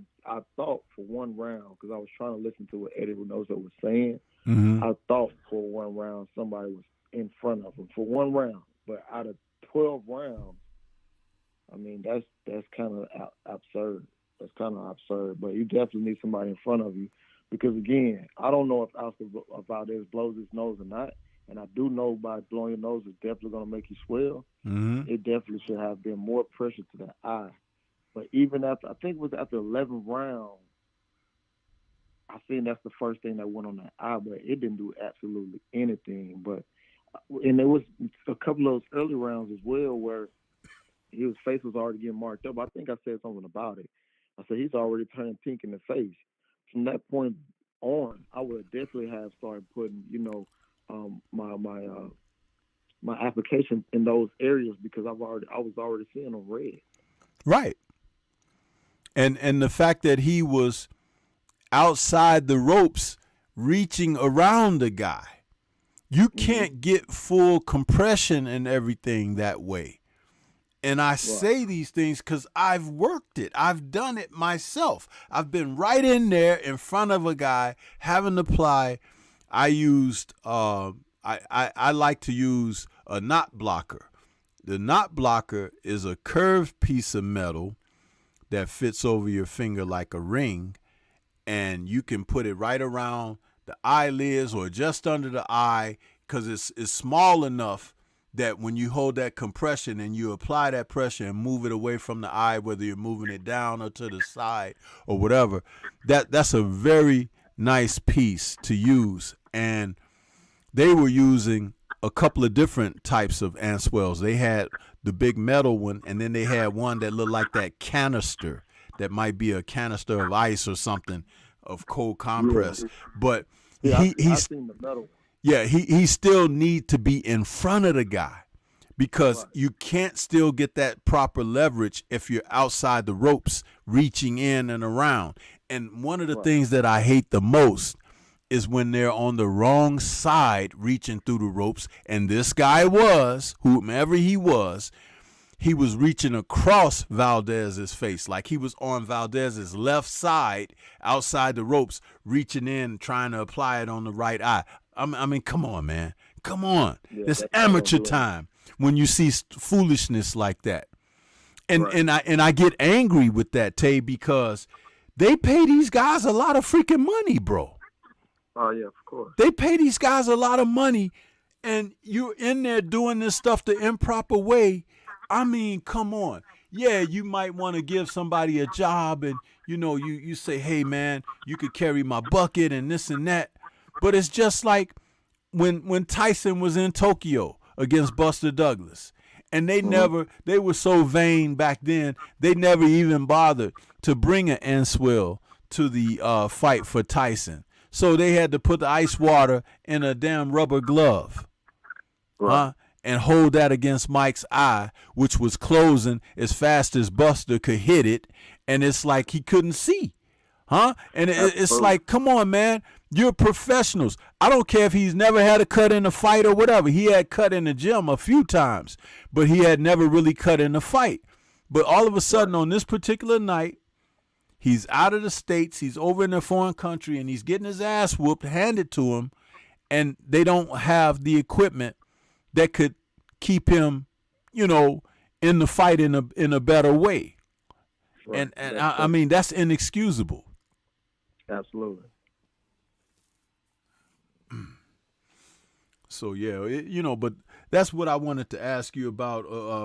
thought for one round, because I was trying to listen to what Eddie Reynoso was saying. Mm-hmm. I thought for one round somebody was in front of him for one round, but out of 12 rounds, I mean that's kind of absurd. That's kind of absurd, but you definitely need somebody in front of you because, again, I don't know if Oscar Valdez blows his nose or not, and I do know by blowing your nose is definitely going to make you swell. Mm-hmm. It definitely should have been more pressure to the eye. But even after, I think it was after 11th round, I think that's the first thing that went on that eye, but it didn't do absolutely anything. And there was a couple of those early rounds as well where his face was already getting marked up. I think I said something about it. I said, he's already turning pink in the face. From that point on, I would definitely have started putting, you know, my application in those areas because I was already seeing them red. Right. And the fact that he was outside the ropes reaching around the guy. You can't get full compression and everything that way. And I say these things because I've worked it. I've done it myself. I've been right in there in front of a guy having to apply. I used, I like to use a knot blocker. The knot blocker is a curved piece of metal that fits over your finger like a ring. And you can put it right around the eyelids or just under the eye because it's small enough that when you hold that compression and you apply that pressure and move it away from the eye, whether you're moving it down or to the side or whatever, that's a very nice piece to use. And they were using a couple of different types of Answells. They had the big metal one, and then they had one that looked like that canister that might be a canister of ice or something of cold compress. Yeah. But I've he's seen the metal one. yeah, he still need to be in front of the guy because you can't still get that proper leverage if you're outside the ropes reaching in and around. And one of the things that I hate the most is when they're on the wrong side reaching through the ropes. And this guy was, whomever he was reaching across Valdez's face. Like he was on Valdez's left side outside the ropes, reaching in, trying to apply it on the right eye. I mean, come on, man. Come on. Yeah, it's that's amateur right. time when you see foolishness like that. And I get angry with that, Tay, because they pay these guys a lot of freaking money, bro. Oh, yeah, of course. They pay these guys a lot of money, and you're in there doing this stuff the improper way. I mean, come on. Yeah, you might want to give somebody a job, and you say, hey man, you could carry my bucket and this and that. But it's just like when Tyson was in Tokyo against Buster Douglas, and they were so vain back then, they never even bothered to bring an Enswell to the fight for Tyson. So they had to put the ice water in a damn rubber glove. Right. And hold that against Mike's eye, which was closing as fast as Buster could hit it, and it's like he couldn't see, And it's like, come on, man, you're professionals. I don't care if he's never had a cut in a fight or whatever. He had cut in the gym a few times, but he had never really cut in a fight. But all of a sudden on this particular night, he's out of the States, he's over in a foreign country, and he's getting his ass whooped, handed to him, and they don't have the equipment that could keep him, in the fight in a better way. Right. And I mean, that's inexcusable. Absolutely. So, yeah, but that's what I wanted to ask you about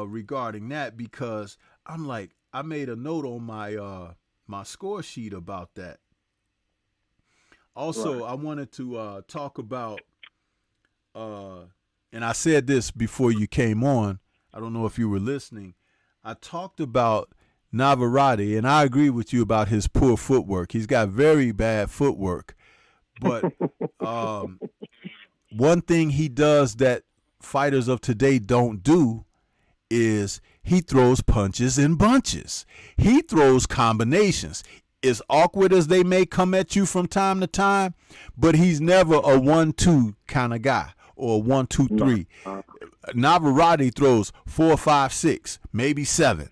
regarding that, because I'm like, I made a note on my score sheet about that. Also, right. I wanted to talk about and I said this before you came on. I don't know if you were listening. I talked about Navaratte, and I agree with you about his poor footwork. He's got very bad footwork. But one thing he does that fighters of today don't do is he throws punches in bunches. He throws combinations. As awkward as they may come at you from time to time, but he's never a 1-2 kind of guy. Or 1, 2, 3. Navaratte throws 4, 5, 6, maybe 7.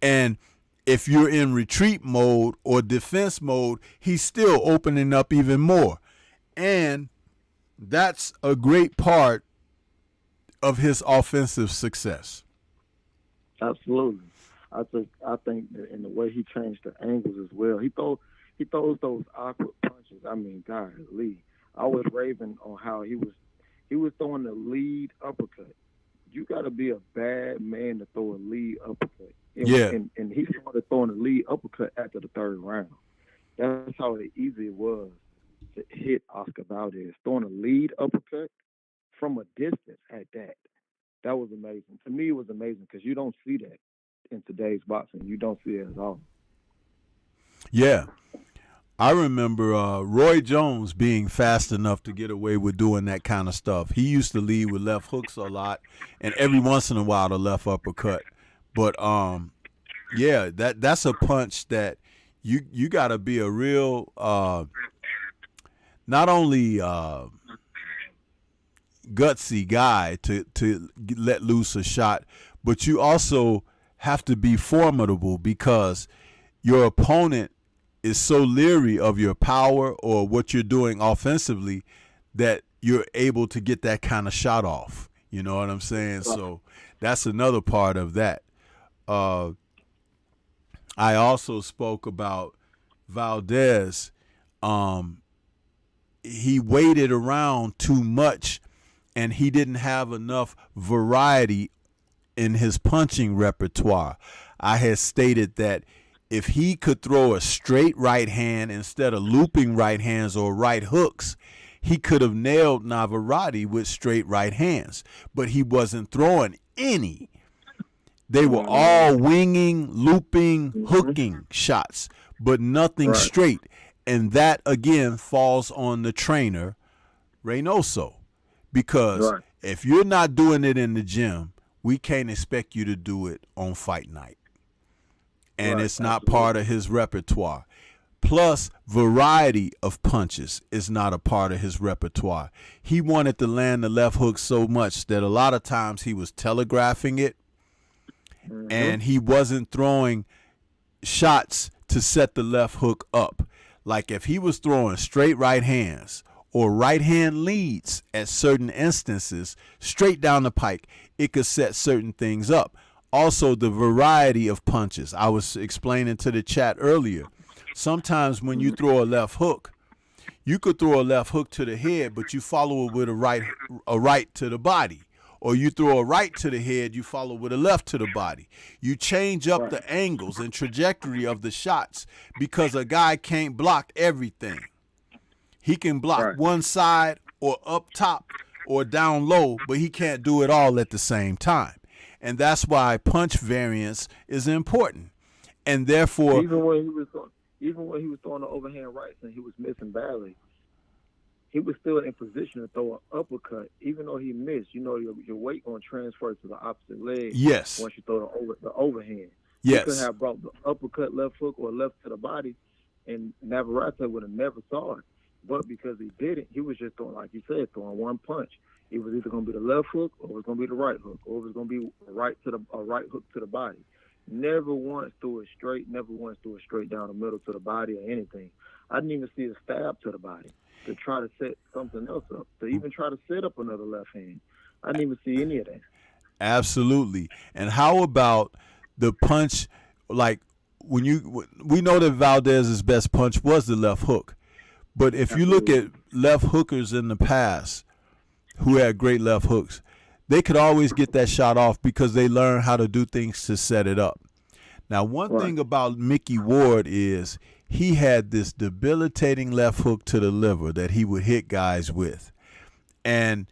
And if you're in retreat mode or defense mode, he's still opening up even more. And that's a great part of his offensive success. Absolutely. I think that in the way he changed the angles as well. He throws those awkward punches. I mean, golly. I was raving on how he was throwing the lead uppercut. You got to be a bad man to throw a lead uppercut. And he started throwing the lead uppercut after the third round. That's how easy it was to hit Oscar Valdez. Throwing a lead uppercut from a distance at that. That was amazing. To me, it was amazing because you don't see that in today's boxing. You don't see it at all. Yeah. I remember Roy Jones being fast enough to get away with doing that kind of stuff. He used to lead with left hooks a lot, and every once in a while the left uppercut. But that's a punch that you got to be a real not only gutsy guy to let loose a shot, but you also have to be formidable because your opponent is so leery of your power or what you're doing offensively that you're able to get that kind of shot off. You know what I'm saying? So that's another part of that. I also spoke about Valdez. He waited around too much and he didn't have enough variety in his punching repertoire. I had stated that if he could throw a straight right hand instead of looping right hands or right hooks, he could have nailed Navaratte with straight right hands. But he wasn't throwing any. They were all winging, looping, hooking shots, but nothing straight. And that, again, falls on the trainer, Reynoso. Because if you're not doing it in the gym, we can't expect you to do it on fight night. And it's not part of his repertoire. Plus, variety of punches is not a part of his repertoire. He wanted to land the left hook so much that a lot of times he was telegraphing it, and he wasn't throwing shots to set the left hook up. Like if he was throwing straight right hands or right hand leads at certain instances, straight down the pike, it could set certain things up. Also, the variety of punches. I was explaining to the chat earlier. Sometimes when you throw a left hook, You could throw a left hook to the head, but you follow it with a right to the body. Or you throw a right to the head, you follow with a left to the body. You change up the angles and trajectory of the shots because a guy can't block everything. He can block one side or up top or down low, but he can't do it all at the same time. And that's why punch variance is important. And therefore, even when he was throwing the overhand rights and he was missing badly, he was still in position to throw an uppercut, even though he missed. You know, your weight going to transfer to the opposite leg. Yes. Once you throw the overhand. Yes. He could have brought the uppercut left hook or left to the body, and Navaratte would have never saw it. But because he didn't, he was just throwing, like you said, throwing one punch. It was either going to be the left hook or it was going to be the right hook, or it was going to be a right hook to the body. Never once threw it straight, never once threw it straight down the middle to the body or anything. I didn't even see a stab to the body to try to set something else up, to even try to set up another left hand. I didn't even see any of that. Absolutely. And how about the punch, like we know that Valdez's best punch was the left hook. But if you look at left hookers in the past who had great left hooks, they could always get that shot off because they learned how to do things to set it up. Now, one thing about Mickey Ward is he had this debilitating left hook to the liver that he would hit guys with. And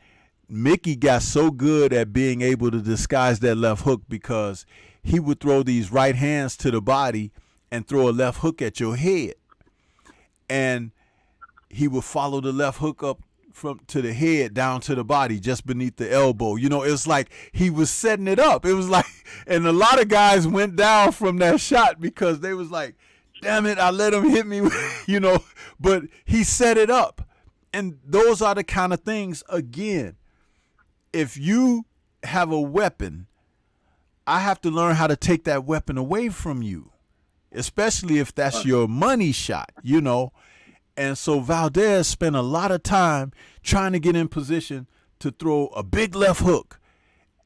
Mickey got so good at being able to disguise that left hook because he would throw these right hands to the body and throw a left hook at your head. And he would follow the left hook up from to the head down to the body just beneath the elbow. You know, it's like he was setting it up. It was like, and a lot of guys went down from that shot because they was like, damn it, I let him hit me, you know, but he set it up. And those are the kind of things, again, if you have a weapon, I have to learn how to take that weapon away from you, especially if that's your money shot, you know. And so Valdez spent a lot of time trying to get in position to throw a big left hook.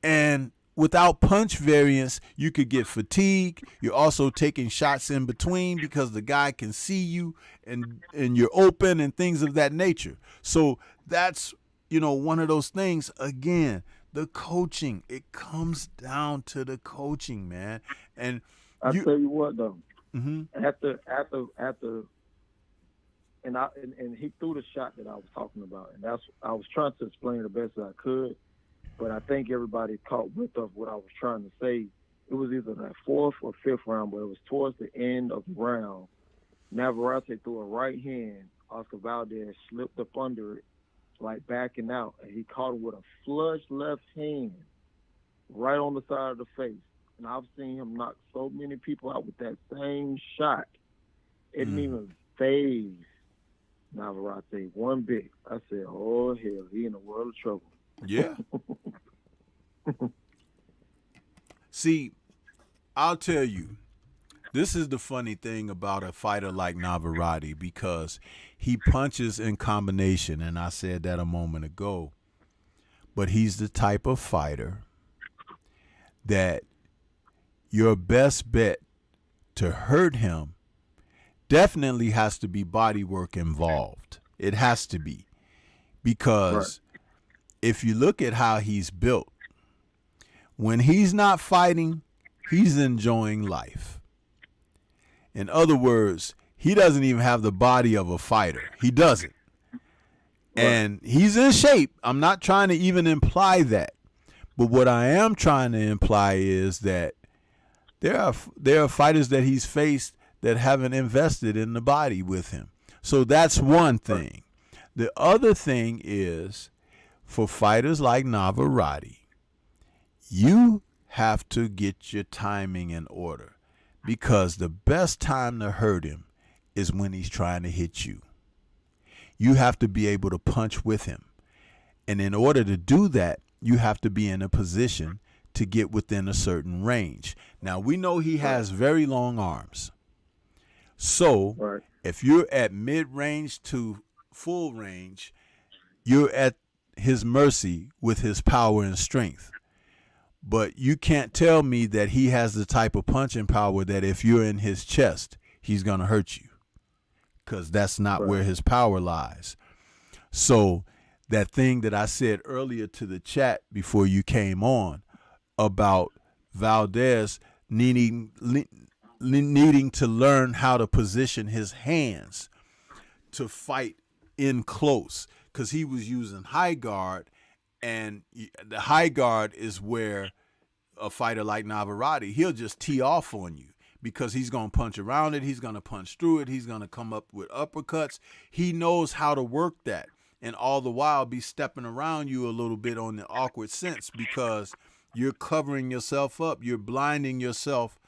And without punch variance, you could get fatigue. You're also taking shots in between because the guy can see you and you're open and things of that nature. So that's, you know, one of those things. Again, the coaching, it comes down to the coaching, man. And I'll tell you what, though, after and he threw the shot that I was talking about, and that's I was trying to explain the best I could, but I think everybody caught with of what I was trying to say. It was either that fourth or fifth round, but it was towards the end of the round. Navaratte threw a right hand. Oscar Valdez slipped up under it, like backing out, and he caught him with a flush left hand right on the side of the face. And I've seen him knock so many people out with that same shot. It didn't even phase Navaratte one bit. I said, oh, hell, he in a world of trouble. Yeah. See, I'll tell you, this is the funny thing about a fighter like Navaratte, because he punches in combination, and I said that a moment ago, but he's the type of fighter that your best bet to hurt him definitely has to be body work involved. It has to be, because if you look at how he's built, when he's not fighting, he's enjoying life. In other words, he doesn't even have the body of a fighter. He doesn't. And he's in shape. I'm not trying to even imply that. But what I am trying to imply is that there are fighters that he's faced that haven't invested in the body with him. So that's one thing. The other thing is, for fighters like Navaratte, you have to get your timing in order, because the best time to hurt him is when he's trying to hit you. You have to be able to punch with him. And in order to do that, you have to be in a position to get within a certain range. Now, we know he has very long arms. So if you're at mid-range to full range, you're at his mercy with his power and strength. But you can't tell me that he has the type of punching power that if you're in his chest, he's going to hurt you. because that's not Right. where his power lies. So that thing that I said earlier to the chat before you came on about Valdez needing to learn how to position his hands to fight in close, because he was using high guard, and the high guard is where a fighter like Navaratte, he'll just tee off on you because he's going to punch around it, he's going to punch through it, he's going to come up with uppercuts. He knows how to work that, and all the while be stepping around you a little bit on the awkward sense, because you're covering yourself up, you're blinding yourself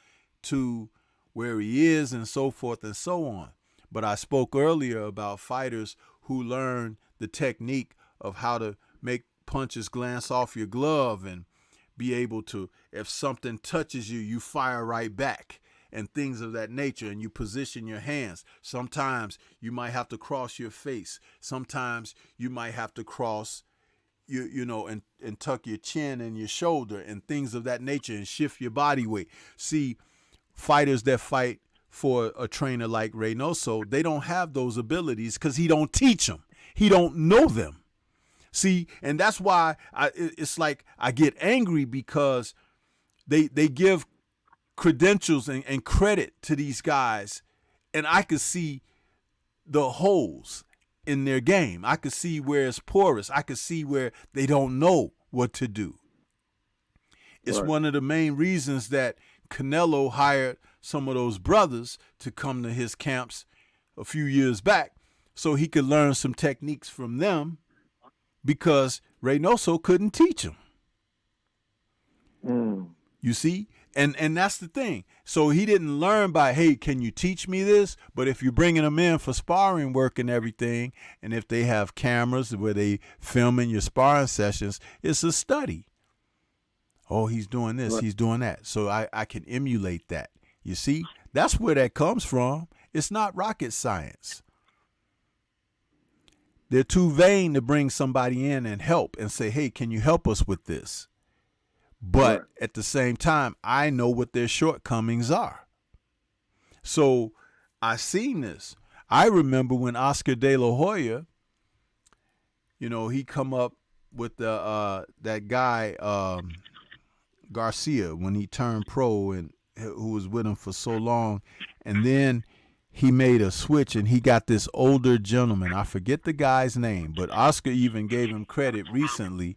to where he is, and so forth and so on. But I spoke earlier about fighters who learn the technique of how to make punches glance off your glove and be able to, if something touches you, you fire right back and things of that nature, and you position your hands. Sometimes you might have to cross your face. Sometimes you might have to cross, you know, and tuck your chin and your shoulder and things of that nature and shift your body weight. See, fighters that fight for a trainer like Reynoso, they don't have those abilities because he don't teach them. He don't know them. See, and that's why it's like I get angry, because they give credentials and credit to these guys, and I could see the holes in their game. I could see where it's porous. I could see where they don't know what to do. It's Right. one of the main reasons that Canelo hired some of those brothers to come to his camps a few years back so he could learn some techniques from them, because Reynoso couldn't teach him. You see? And that's the thing. So he didn't learn by, hey, can you teach me this? But if you're bringing them in for sparring work and everything, and if they have cameras where they filming your sparring sessions, it's a study. Oh, he's doing this, Right. he's doing that. So I can emulate that. You see? That's where that comes from. It's not rocket science. They're too vain to bring somebody in and help and say, hey, can you help us with this? But Right. at the same time, I know what their shortcomings are. So I seen this. I remember when Oscar De La Hoya, you know, he come up with the that guy Garcia, when he turned pro, and who was with him for so long, and then he made a switch and he got this older gentleman. I forget the guy's name, but Oscar even gave him credit recently,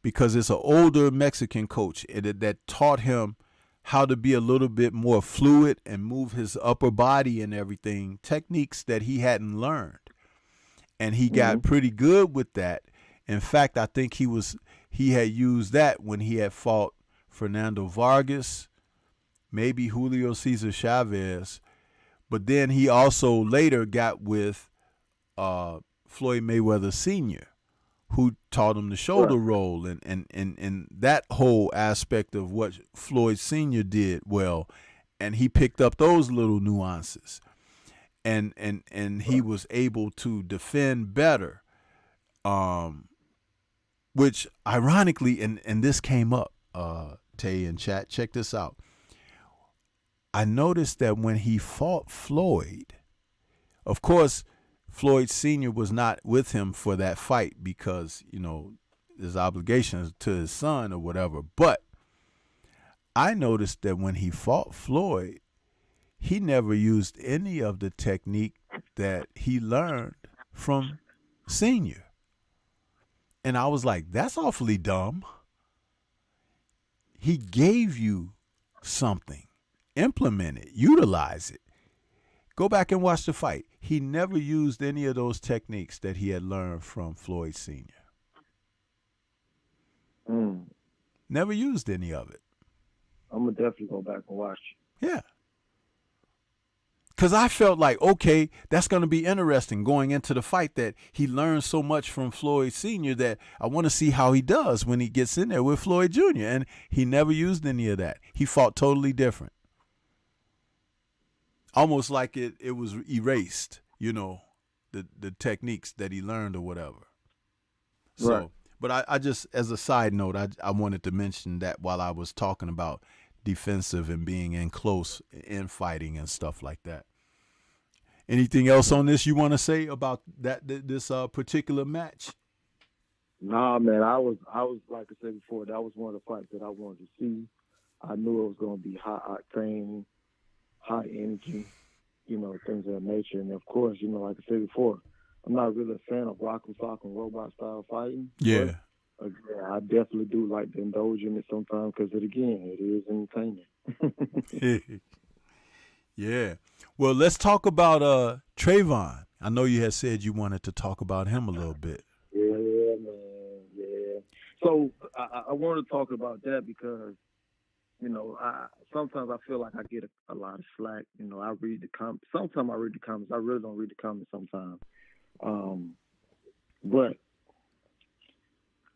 because it's an older Mexican coach that taught him how to be a little bit more fluid and move his upper body and everything, techniques that he hadn't learned. And he got pretty good with that. In fact, I think he had used that when he had fought Fernando Vargas, maybe Julio Cesar Chavez. But then he also later got with Floyd Mayweather Sr., who taught him the shoulder roll and that whole aspect of what Floyd Sr. did well. And he picked up those little nuances. And he was able to defend better. Which ironically, and this came up, Tay in chat, check this out. I noticed that when he fought Floyd, of course, Floyd Sr. was not with him for that fight because, you know, his obligations to his son or whatever. But I noticed that when he fought Floyd, he never used any of the technique that he learned from Sr. And I was like, that's awfully dumb. He gave you something. Implement it. Utilize it. Go back and watch the fight. He never used any of those techniques that he had learned from Floyd Sr. Never used any of it. I'm going to definitely go back and watch. Yeah. Because I felt like, okay, that's going to be interesting going into the fight, that he learned so much from Floyd Sr. that I want to see how he does when he gets in there with Floyd Jr. And he never used any of that. He fought totally different. Almost like it was erased, you know, the techniques that he learned or whatever. So, Right. But I just, as a side note, I wanted to mention that while I was talking about defensive and being in close in fighting and stuff like that. Anything else on this you want to say about this particular match? Nah, man, I was like I said before, that was one of the fights that I wanted to see. I knew it was going to be high octane, high energy, things of that nature. And of course, like I said before, I'm not really a fan of rock and sock and robot style fighting. Yeah. But, again, I definitely do like to indulge in it sometimes because it is entertainment. Yeah. Well, let's talk about Trayvon. I know you had said you wanted to talk about him a little bit. Yeah, man. Yeah. So I want to talk about that because, sometimes I feel like I get a lot of slack. I read the comments. Sometimes I read the comments. I really don't read the comments sometimes. But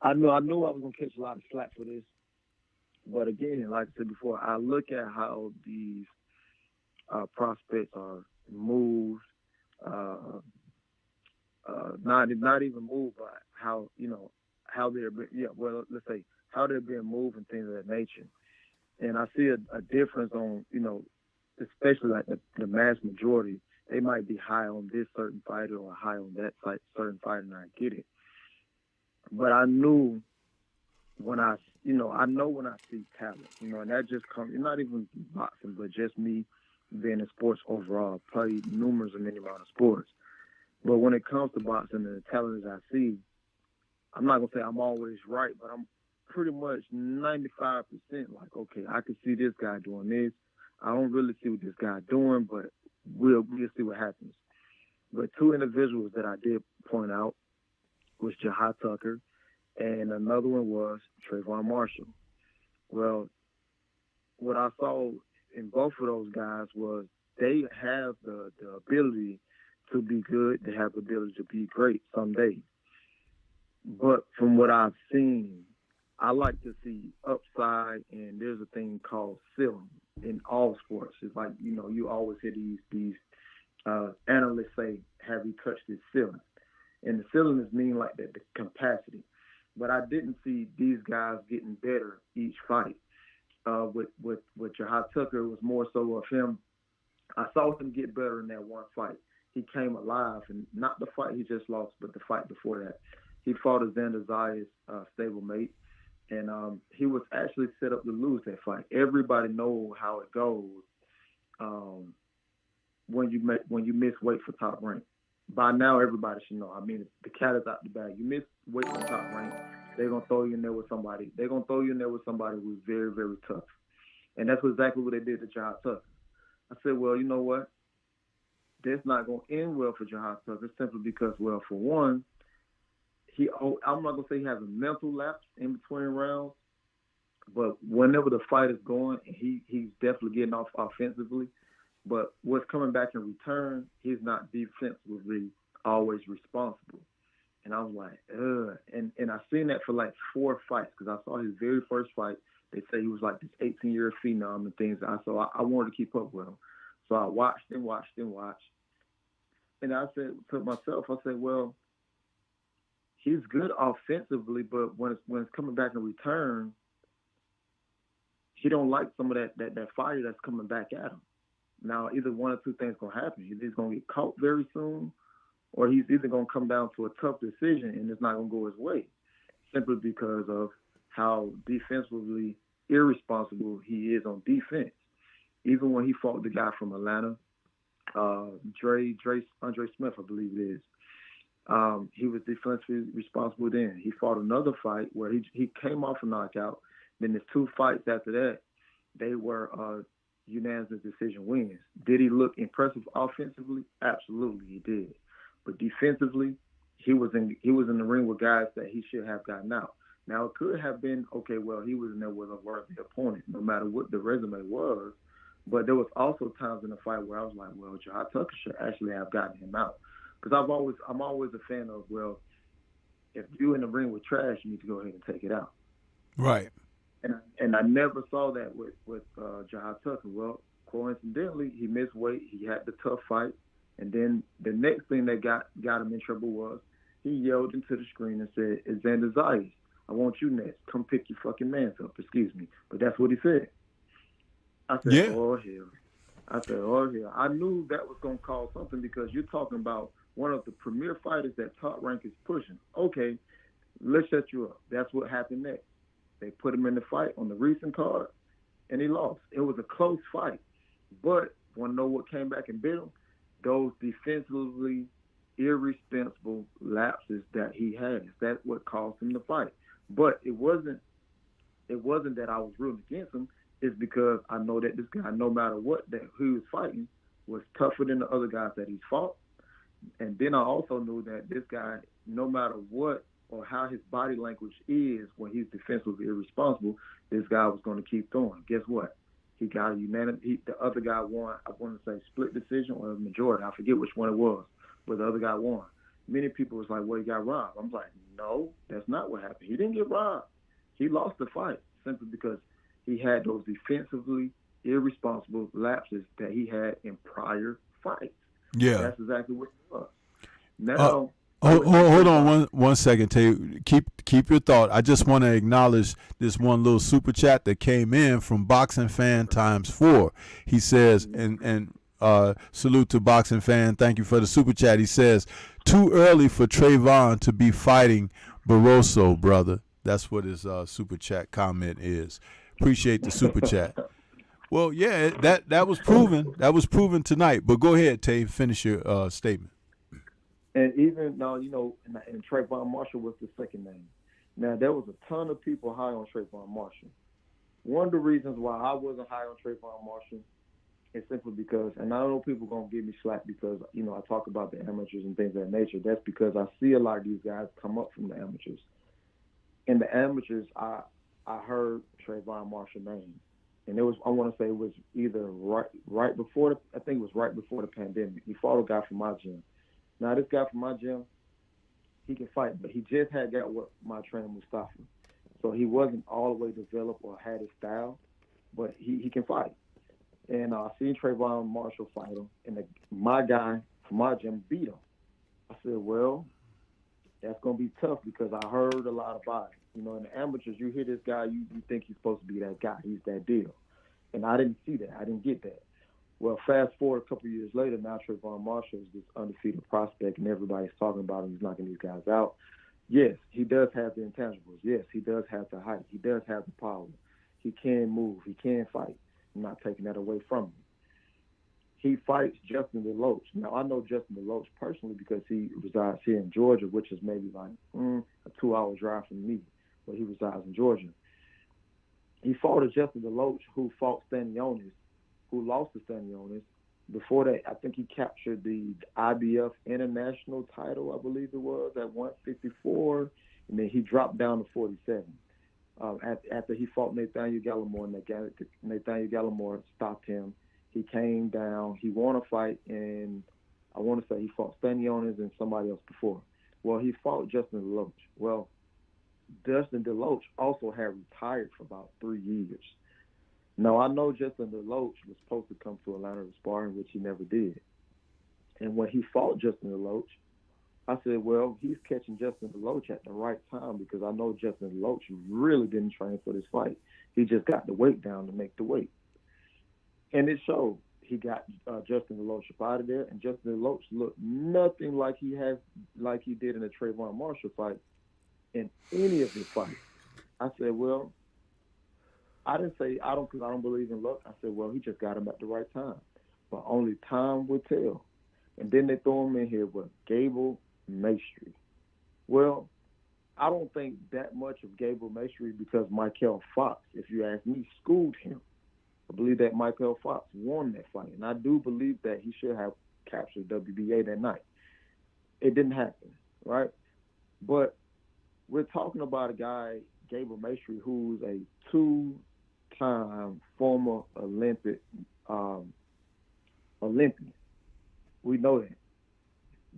I knew I was going to catch a lot of slack for this. But again, like I said before, I look at how these prospects are moved, not even moved, but how they're let's say how they're being moved and things of that nature. And I see a difference on especially like the mass majority. They might be high on this certain fighter or high on that certain fighter, and I get it. But I knew when I know when I see talent, and that just comes, not even boxing, but just me being in sports overall. I played numerous and many amount of sports. But when it comes to boxing and the talent that I see, I'm not going to say I'm always right, but I'm pretty much 95% like, okay, I can see this guy doing this. I don't really see what this guy doing, but we'll see what happens. But two individuals that I did point out was Jahai Tucker, and another one was Trayvon Marshall. Well, what I saw in both of those guys was they have the ability to be good. They have the ability to be great some days. But from what I've seen, I like to see upside, and there's a thing called ceiling in all sports. It's like, you always hear these analysts say, have you touched this ceiling? And the ceiling is mean like that, the capacity. But I didn't see these guys getting better each fight. With Jahai Tucker, it was more so of him. I saw him get better in that one fight. He came alive, and not the fight he just lost, but the fight before that. He fought a Xander Zayas stablemate, and he was actually set up to lose that fight. Everybody knows how it goes when you miss weight for top rank. By now, everybody should know. I mean, the cat is out the bag. You miss weight for top rank, they're gonna throw you in there with somebody. They're gonna throw you in there with somebody who's very, very tough, and that's exactly what they did to Jahai Tucker. I said, well, you know what? That's not gonna end well for Jahai Tucker simply because, well, for one, I'm not gonna say he has a mental lapse in between rounds, but whenever the fight is going, he's definitely getting off offensively. But what's coming back in return, he's not defensively always responsible. And I was like, ugh. And I seen that for like 4 fights because I saw his very first fight. They say he was like this 18-year phenom and things. So I wanted to keep up with him. So I watched and watched and watched. And I said to myself, well, he's good offensively, but when it's coming back in return, he don't like some of that fire that's coming back at him. Now, either one or two things going to happen. He's going to get caught very soon, or he's either going to come down to a tough decision and it's not going to go his way, simply because of how defensively irresponsible he is on defense. Even when he fought the guy from Atlanta, Andre Smith, I believe it is, he was defensively responsible then. He fought another fight where he came off a knockout. Then there's 2 fights after that. They were unanimous decision wins. Did he look impressive offensively? Absolutely, he did. But defensively, he was in the ring with guys that he should have gotten out. Now, it could have been, okay, well, he was in there with a worthy opponent, no matter what the resume was. But there was also times in the fight where I was like, well, Jahai Tucker should actually have gotten him out. Because I'm always a fan of, well, if you're in the ring with trash, you need to go ahead and take it out. Right. And I never saw that with Jahai Tucker. Well, coincidentally, he missed weight. He had the tough fight. And then the next thing that got him in trouble was he yelled into the screen and said, it's Xander Zayas. I want you next. Come pick your fucking mans up. Excuse me. But that's what he said. I said, oh, hell. I said, oh yeah. I knew that was gonna cause something because you're talking about one of the premier fighters that Top Rank is pushing. Okay, let's set you up. That's what happened next. They put him in the fight on the recent card, and he lost. It was a close fight, but want to know what came back and bit him? Those defensively irresponsible lapses that he has. That's what caused him to fight. But it wasn't that I was rooting against him. It's because I know that this guy, no matter what that he was fighting, was tougher than the other guys that he's fought. And then I also knew that this guy, no matter what or how his body language is when he's defensively irresponsible, this guy was going to keep throwing. Guess what? He got a unanimous. The other guy won. I want to say split decision or a majority. I forget which one it was, but the other guy won. Many people was like, "Well, he got robbed." I'm like, "No, that's not what happened. He didn't get robbed. He lost the fight simply because he had those defensively irresponsible lapses that he had in prior fights." Yeah. That's exactly what it was. Now, hold on one second, Tay. Keep your thought. I just want to acknowledge this one little super chat that came in from Boxing Fan ×4. He says, and salute to Boxing Fan. Thank you for the super chat. He says, too early for Trayvon to be fighting Barroso, brother. That's what his super chat comment is. Appreciate the super chat. Well, yeah, that was proven. That was proven tonight. But go ahead, Tay. Finish your statement. And even now, and Trayvon Marshall was the second name. Now, there was a ton of people high on Trayvon Marshall. One of the reasons why I wasn't high on Trayvon Marshall is simply because, and I know people going to give me slack because, I talk about the amateurs and things of that nature. That's because I see a lot of these guys come up from the amateurs. In the amateurs, I heard Trayvon Marshall's name. And I want to say it was either right before the pandemic. He fought a guy from my gym. Now, this guy from my gym, he can fight, but he just had got what my trainer Mustafa. So he wasn't all the way developed or had his style, but he can fight. And I seen Trayvon Marshall fight him, and my guy from my gym beat him. I said, well, that's going to be tough because I heard a lot about it. In the amateurs, you hear this guy, you think he's supposed to be that guy. He's that deal. And I didn't see that. I didn't get that. Well, fast forward a couple of years later, now Trayvon Marshall is this undefeated prospect, and everybody's talking about him. He's knocking these guys out. Yes, he does have the intangibles. Yes, he does have the height. He does have the power. He can move. He can fight. I'm not taking that away from him. He fights Justin DeLoach. Now, I know Justin DeLoach personally because he resides here in Georgia, which is maybe like a 2-hour drive from me, but he resides in Georgia. He fought a Justin DeLoach who fought Stanionis, who lost to Stanionis. Before that, I think he captured the IBF International title, I believe it was, at 154, and then he dropped down to 47. After he fought Nathaniel Gallimore, and Nathaniel Gallimore stopped him. He came down. He won a fight, and I want to say he fought Stanionis and somebody else before. Well, he fought Justin DeLoach. Well, Justin DeLoach also had retired for about 3 years. Now, I know Justin DeLoach was supposed to come to Atlanta to spar, which he never did. And when he fought Justin DeLoach, I said, well, he's catching Justin DeLoach at the right time because I know Justin DeLoach really didn't train for this fight. He just got the weight down to make the weight. And it showed. He got Justin DeLoach up out of there, and Justin DeLoach looked nothing like he did in the Trayvon Marshall fight in any of his fights. I said, well, I didn't say because I don't believe in luck. I said, well, he just got him at the right time. But only time would tell. And then they throw him in here with Gable Maestri. Well, I don't think that much of Gable Maestri because Michael Fox, if you ask me, schooled him. I believe that Michael Fox won that fight. And I do believe that he should have captured WBA that night. It didn't happen, right? But we're talking about a guy, Gable Maestri, who's a two-time former Olympian. We know that.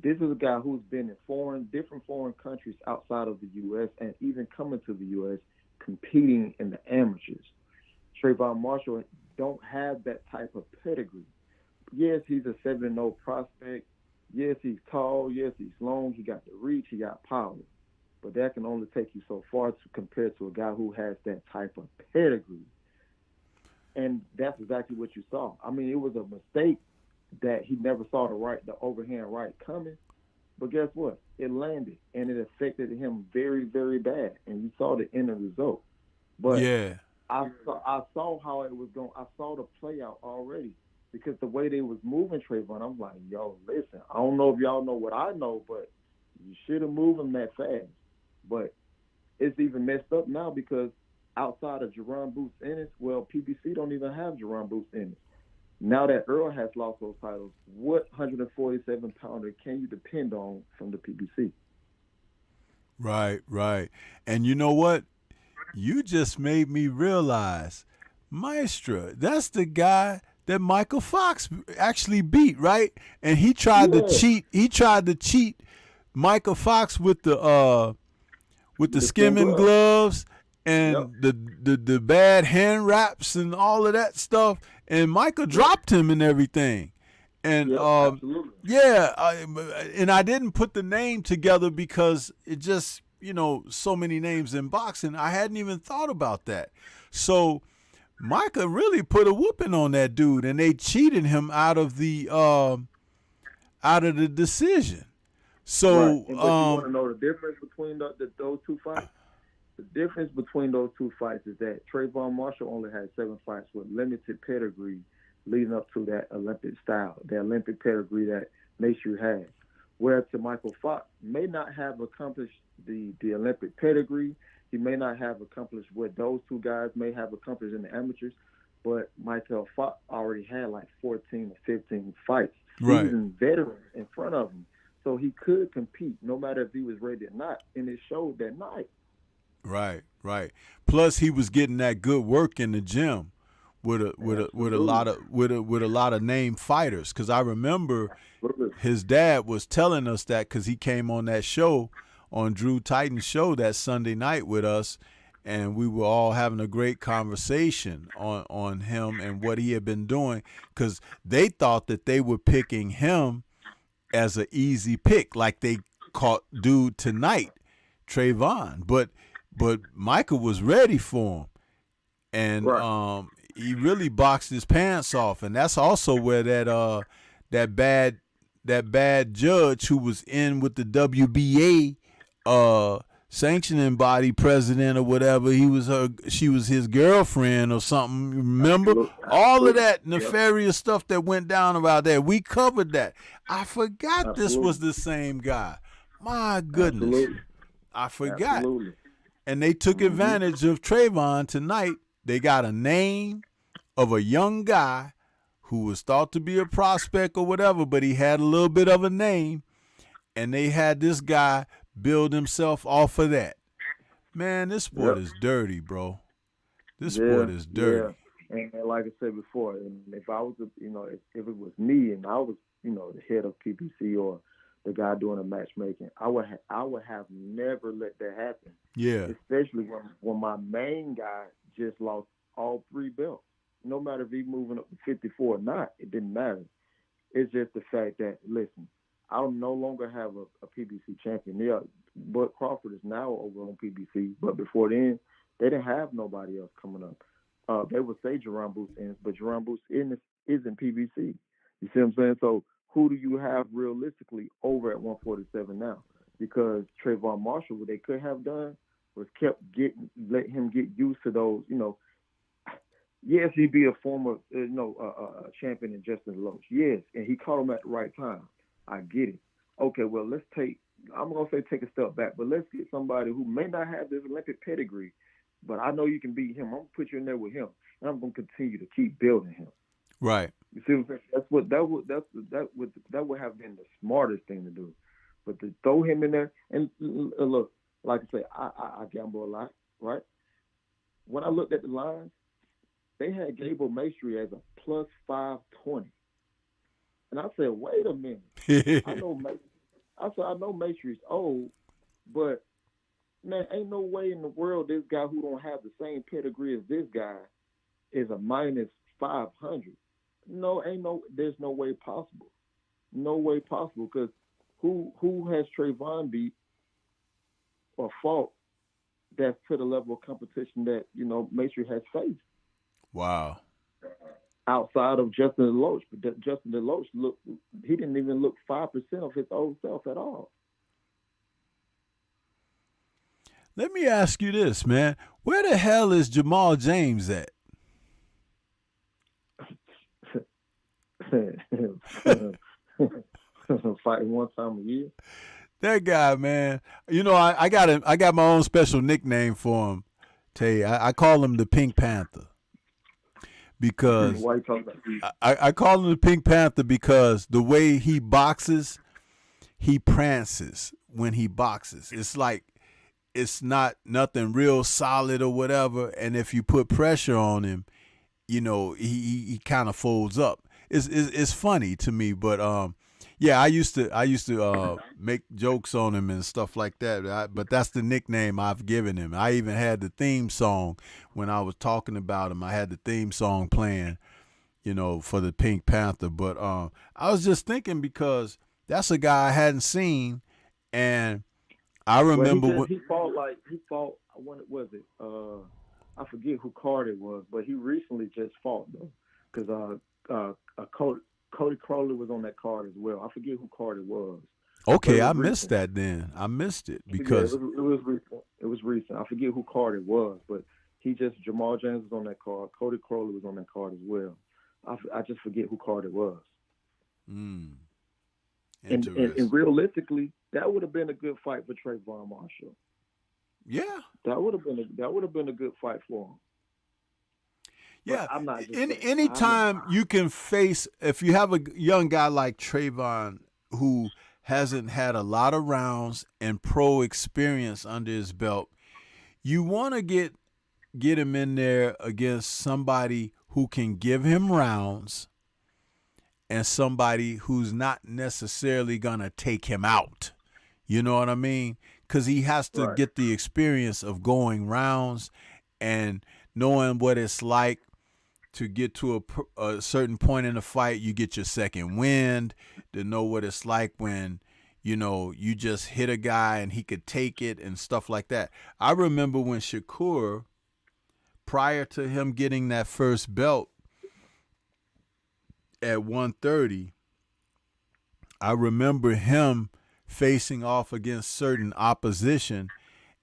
This is a guy who's been in different foreign countries outside of the U.S. and even coming to the U.S. competing in the amateurs. Trayvon Marshall don't have that type of pedigree. Yes, he's a 7-0 prospect. Yes, he's tall. Yes, he's long. He got the reach. He got power. But that can only take you so far compared to a guy who has that type of pedigree. And that's exactly what you saw. I mean, it was a mistake that he never saw the overhand right coming. But guess what? It landed, and it affected him very, very bad. And you saw the end result. But Yeah. I saw how it was going. I saw the play out already because the way they was moving Trayvon, I'm like, yo, listen. I don't know if y'all know what I know, but you should have moved him that fast. But it's even messed up now because outside of Jerron Boots Ennis, well, PBC don't even have Jerron Boots Ennis. Now that Earl has lost those titles, what 147 pounder can you depend on from the PBC? Right, right. And you know what? You just made me realize, Maestra, that's the guy that Michael Fox actually beat, right? And he tried to Yeah, cheat. He tried to cheat Michael Fox with the the skin skimming glove. gloves Yep. and the bad hand wraps and all of that stuff. And Michael Yep. dropped him and everything. And Yep. Absolutely. yeah, and I didn't put the name together because it just, so many names in boxing. I hadn't even thought about that. So Micah really put a whooping on that dude, and they cheated him out of the decision. Right. So And but you want to know the difference between those two fights? The difference between those two fights is that Trayvon Marshall only had 7 fights with limited pedigree leading up to that Olympic style, the Olympic pedigree that Maestri has. Whereas to Michael Fox may not have accomplished the Olympic pedigree. He may not have accomplished what those two guys may have accomplished in the amateurs, but Michael Fox already had like 14 or 15 fights, right, seasoned veterans in front of him. So he could compete no matter if he was ready or not. And it showed that night. right, right. Plus, he was getting that good work in the gym with a Absolutely. lot of with a lot of named fighters. Because I remember Absolutely. his dad was telling us that because he came on that show, on Drew Titan's show that Sunday night with us, and we were all having a great conversation on him and what he had been doing. Because they thought that they were picking him as an easy pick, like they caught dude tonight, Trayvon. But Michael was ready for him, and Right. he really boxed his pants off. And that's also where that bad that bad judge who was in with the WBA sanctioning body president or whatever, she was his girlfriend or something. Remember Absolutely. all of Absolutely. that Yep. nefarious stuff that went down about that? We covered that. I forgot this was Absolutely. the same guy. My goodness, Absolutely. I forgot. Absolutely. And they took Mm-hmm. advantage of Trayvon tonight. They got a name of a young guy who was thought to be a prospect or whatever, but he had a little bit of a name, and they had this guy build himself off of that. Man, this sport Yep. is dirty, bro. This Yeah. sport is Yeah. dirty. And like I said before, and if I was, if it was me and I was, the head of PPC or the guy doing the matchmaking, I would have never let that happen. Yeah, Especially when my main guy just lost all 3 belts. No matter if he moving up to 54 or not, it didn't matter. It's just the fact that, listen, I'll no longer have a PBC champion. Yeah, Bud Crawford is now over on PBC, but before then, they didn't have nobody else coming up. They would say Jerron Boots Ennis, but Jerron Boots Ennis isn't PBC. You see what I'm saying? So who do you have realistically over at 147 now? Because Trayvon Marshall, what they could have done was let him get used to those, yes, he'd be a former, champion in Justin Loach. Yes, and he caught him at the right time. I get it. Okay, well, I'm going to say take a step back, but let's get somebody who may not have this Olympic pedigree, but I know you can beat him. I'm going to put you in there with him, and I'm going to continue to keep building him. right. You see what I'm saying? That would have been the smartest thing to do. But to throw him in there, and look, like I say, I gamble a lot, right? When I looked at the lines, they had Gable Maestri as a plus 520. And I said, wait a minute. I know I know Maestri's old, but man, ain't no way in the world this guy who don't have the same pedigree as this guy is a minus 500. No, there's no way possible. No way possible because who has Trayvon beat or fought that's to the level of competition that Maestri has faced? Wow. outside of Justin DeLoach. But Justin DeLoach he didn't even look 5% of his old self at all. Let me ask you this, man. Where the hell is Jamal James at? Fighting one time a year. That guy, man. You know, I got my own special nickname for him. Tay, I call him the Pink Panther. Because Why you talking about? I call him the Pink Panther because the way he boxes, he prances when he boxes. It's like it's not nothing real solid or whatever. And if you put pressure on him, you know, he kind of folds up. It's funny to me, but yeah, I used to make jokes on him and stuff like that. But that's the nickname I've given him. I even had the theme song when I was talking about him. I had the theme song playing, you know, for the Pink Panther. But I was just thinking because that's a guy I hadn't seen, and I remember he fought when it was it? I forget who card it was, but he recently just fought though, because Cody Crowley was on that card as well. I forget who card it was. Okay, I missed that then. I missed it because it was recent. It was recent. I forget who card it was, but Jamal James was on that card. Cody Crowley was on that card as well. I just forget who card it was. And realistically, that would have been a good fight for Trayvon Marshall. Yeah, that would have been a good fight for him. Yeah, anytime you can face, if you have a young guy like Trayvon who hasn't had a lot of rounds and pro experience under his belt, you want to get him in there against somebody who can give him rounds and somebody who's not necessarily going to take him out. You know what I mean? Because he has to get the experience of going rounds and knowing what it's like to get to a certain point in the fight. You get your second wind, to know what it's like when, you know, you just hit a guy and he could take it and stuff like that. I remember when Shakur, prior to him getting that first belt at 130, I remember him facing off against certain opposition.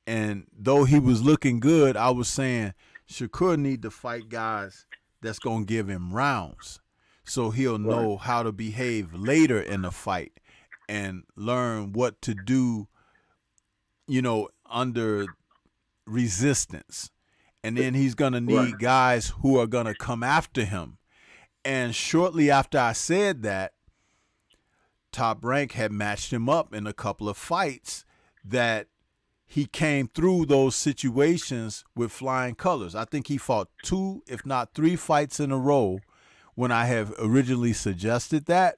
And though he was looking good, I was saying Shakur need to fight guys that's going to give him rounds so he'll know how to behave later in the fight and learn what to do, you know, under resistance. And then he's going to need guys who are going to come after him. And shortly after I said that, Top Rank had matched him up in a couple of fights that he came through those situations with flying colors. I think he fought 2, if not 3 fights in a row when I have originally suggested that.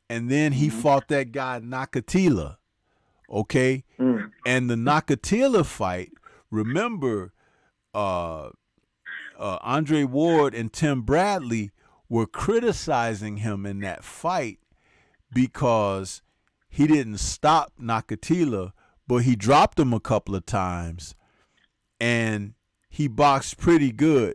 And then he fought that guy Nakatila, okay? And the Nakatila fight, remember, Andre Ward and Tim Bradley were criticizing him in that fight because he didn't stop Nakatila, but he dropped him a couple of times, and he boxed pretty good.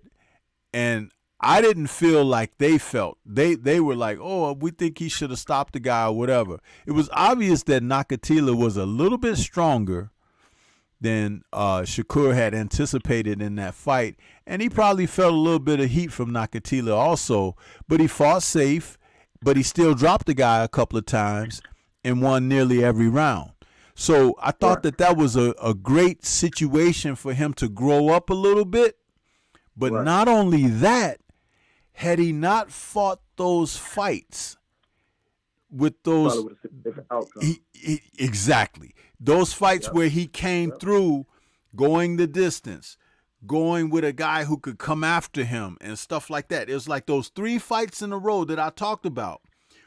And I didn't feel like they felt. They were like, oh, we think he should have stopped the guy or whatever. It was obvious that Nakatila was a little bit stronger than Shakur had anticipated in that fight, and he probably felt a little bit of heat from Nakatila also, but he fought safe, but he still dropped the guy a couple of times and won nearly every round. So I thought that was a great situation for him to grow up a little bit. But not only that, had he not fought those fights with those, exactly, those fights where he came through going the distance, going with a guy who could come after him and stuff like that. It was like those 3 fights in a row that I talked about.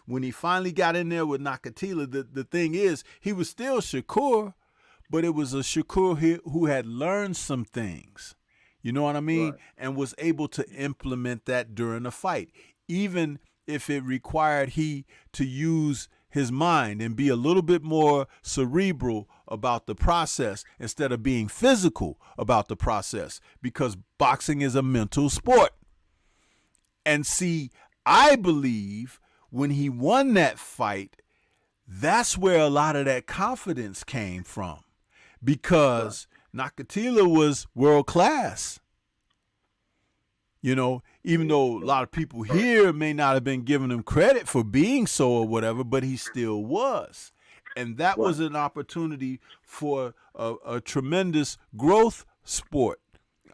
When he finally got in there with Nakatila, the thing is, he was still Shakur, but it was a Shakur who had learned some things, you know what I mean, and was able to implement that during the fight, even if it required he to use his mind and be a little bit more cerebral about the process instead of being physical about the process, because boxing is a mental sport. And see, I believe when he won that fight, that's where a lot of that confidence came from, because Nakatila was world class. You know, even though a lot of people here may not have been giving him credit for being so or whatever, but he still was. And that was an opportunity for a tremendous growth spurt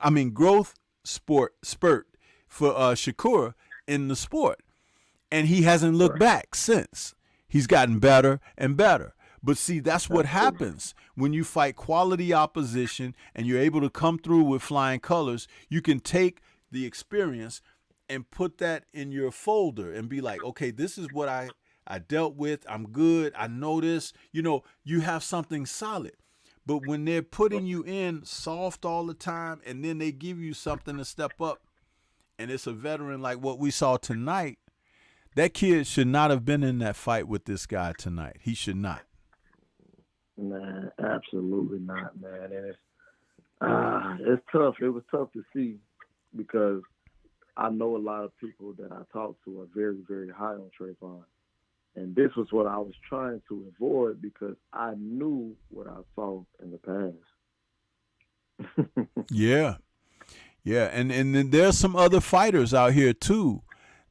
for Shakur in the sport. And he hasn't looked back since. He's gotten better and better. But see, that's what happens when you fight quality opposition and you're able to come through with flying colors. You can take the experience and put that in your folder and be like, okay, this is what I dealt with. I'm good. I know this. You know, you have something solid. But when they're putting you in soft all the time and then they give you something to step up, and it's a veteran like what we saw tonight, that kid should not have been in that fight with this guy tonight. He should not. Man, absolutely not, man. And it's tough. It was tough to see, because I know a lot of people that I talk to are very, very high on Trayvon. And this was what I was trying to avoid, because I knew what I saw in the past. Yeah. And then there's some other fighters out here too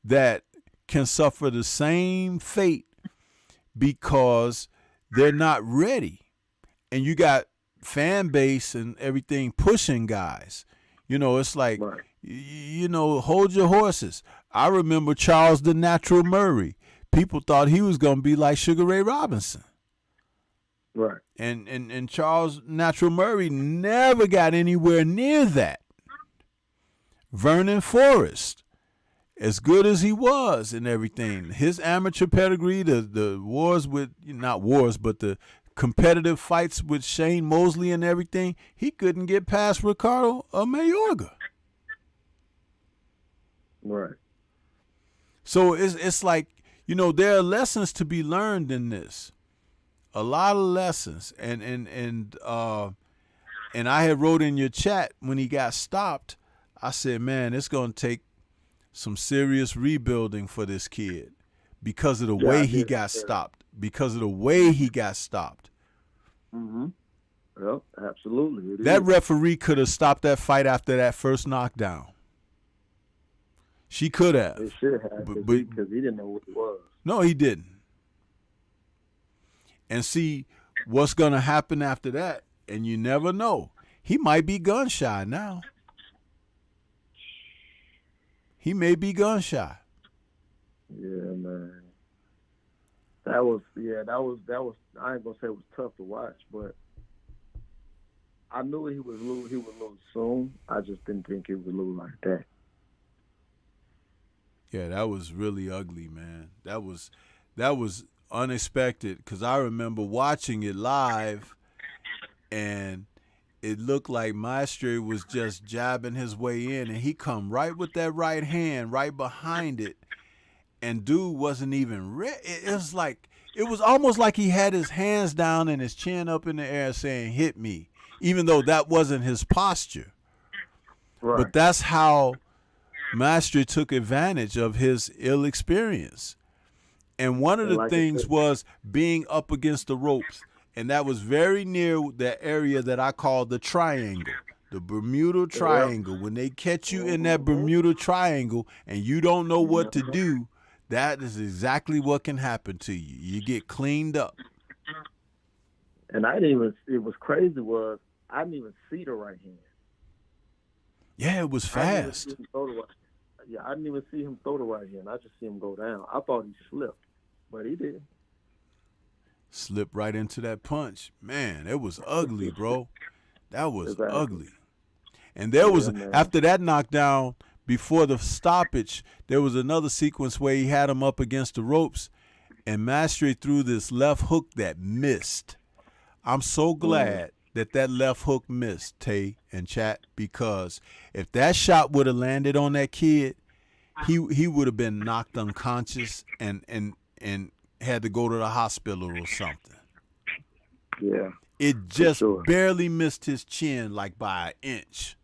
that can suffer the same fate because they're not ready. And you got fan base and everything pushing guys. You know, it's like, you know, hold your horses. I remember Charles the Natural Murray. People thought he was going to be like Sugar Ray Robinson. Right. And Charles Natural Murray never got anywhere near that. Vernon Forrest, as good as he was and everything, his amateur pedigree, the wars with, not wars, but the competitive fights with Shane Mosley and everything, he couldn't get past Ricardo Mayorga. Right. So it's like, you know, there are lessons to be learned in this. A lot of lessons. And I had wrote in your chat when he got stopped, I said, man, it's going to take some serious rebuilding for this kid because of the way he got stopped. Because of the way he got stopped. Mm-hmm. Well, absolutely. That referee could have stopped that fight after that first knockdown. She could have. It should have, because he didn't know what it was. No, he didn't. And see what's going to happen after that, and you never know. He might be gun shy now. He may be gun shy. Yeah, man. That was I ain't gonna say it was tough to watch, but I knew he would lose soon. I just didn't think he would lose like that. Yeah, that was really ugly, man. That was unexpected, because I remember watching it live and it looked like Maestre was just jabbing his way in, and he come right with that right hand right behind it, and dude wasn't even ready. It was almost like he had his hands down and his chin up in the air saying, hit me, even though that wasn't his posture. Right. But that's how Maestre took advantage of his ill experience. And one of the things was being up against the ropes. And that was very near the area that I call the triangle, the Bermuda Triangle. When they catch you in that Bermuda Triangle and you don't know what to do, that is exactly what can happen to you. You get cleaned up. And it was crazy was I didn't even see the right hand. Yeah, it was fast. I didn't even see him throw the right hand. I just see him go down. I thought he slipped, but he did. Slipped right into that punch. Man, it was ugly, bro. That was ugly. And there was, after that knockdown, before the stoppage, there was another sequence where he had him up against the ropes, and Maestre threw this left hook that missed. I'm so glad that left hook missed, Tay and chat, because if that shot would have landed on that kid, he would have been knocked unconscious and had to go to the hospital or something. Yeah. It just barely missed his chin, like by an inch.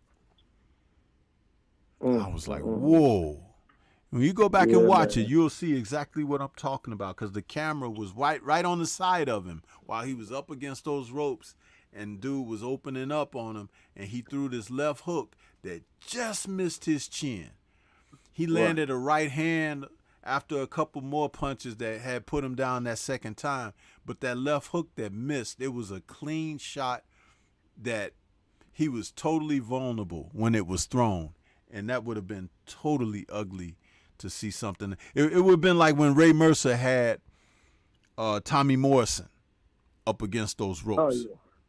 I was like, whoa. When you go back Yeah, and watch man. it, you'll see exactly what I'm talking about because the camera was right on the side of him while he was up against those ropes, and dude was opening up on him, and he threw this left hook that just missed his chin. He Right. landed a right hand after a couple more punches that had put him down that second time, but that left hook that missed, it was a clean shot that he was totally vulnerable when it was thrown, and that would have been totally ugly to see something. It would have been like when Ray Mercer had Tommy Morrison up against those Oh ropes.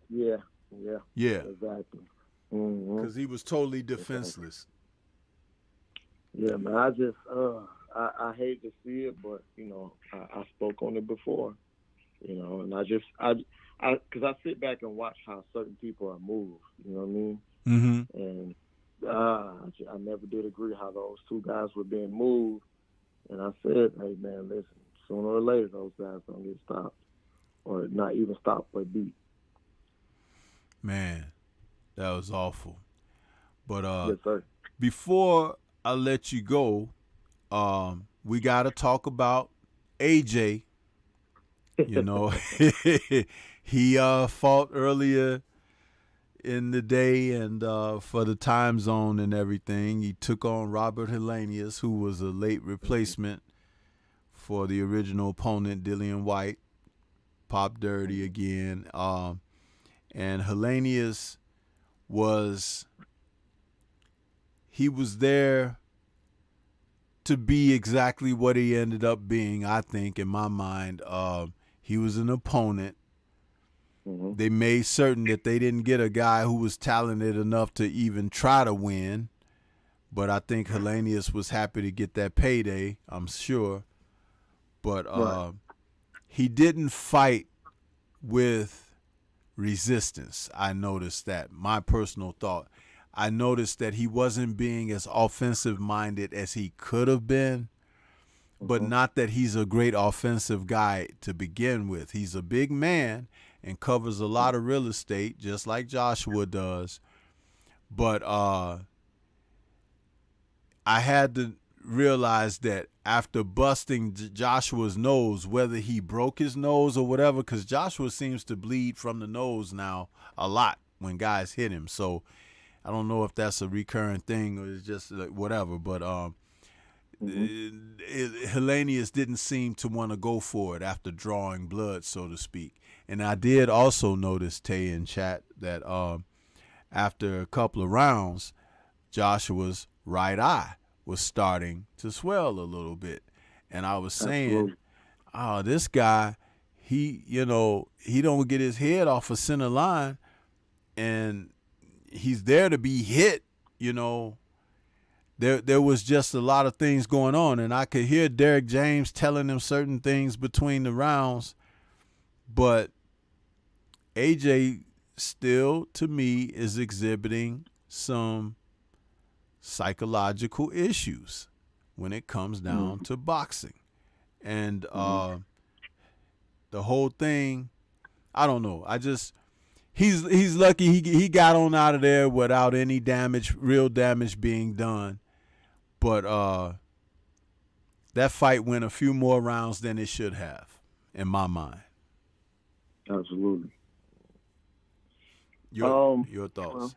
yeah. Yeah. Yeah, Exactly. Mm-hmm. because he was totally defenseless. Yeah, man. I just I hate to see it, but you know, I spoke on it before. You know, and I because I sit back and watch how certain people are moved. You know what I mean? Mm-hmm. And I never did agree how those two guys were being moved. And I said, hey man, listen, sooner or later those guys gonna get stopped, or not even stopped, but beat. Man, that was awful. But Yes, sir. before I let you go, we got to talk about AJ. You know, he fought earlier in the day and for the time zone and everything. He took on Robert Helenius, who was a late replacement for the original opponent, Dillian White. Pop dirty again. And Helenius was there to be exactly what he ended up being, I think, in my mind. He was an opponent. Mm-hmm. They made certain that they didn't get a guy who was talented enough to even try to win. But I think Helenius was happy to get that payday, I'm sure. But Right. he didn't fight with resistance. I noticed that. My personal thought. I noticed that he wasn't being as offensive minded as he could have been, but not that he's a great offensive guy to begin with. He's a big man and covers a lot of real estate, just like Joshua does. But I had to realize that after busting Joshua's nose, whether he broke his nose or whatever, because Joshua seems to bleed from the nose now a lot when guys hit him. So I don't know if that's a recurring thing or it's just like whatever. But Helenius didn't seem to want to go for it after drawing blood, so to speak. And I did also notice, Tay, in chat, that after a couple of rounds, Joshua's right eye was starting to swell a little bit. And I was saying, oh, this guy, he don't get his head off a center line, and he's there to be hit, There was just a lot of things going on, and I could hear Derek James telling him certain things between the rounds, but AJ still, to me, is exhibiting some psychological issues when it comes down to boxing. And the whole thing, I don't know. He's lucky he got on out of there without any real damage being done. But that fight went a few more rounds than it should have, in my mind. Absolutely. Your thoughts?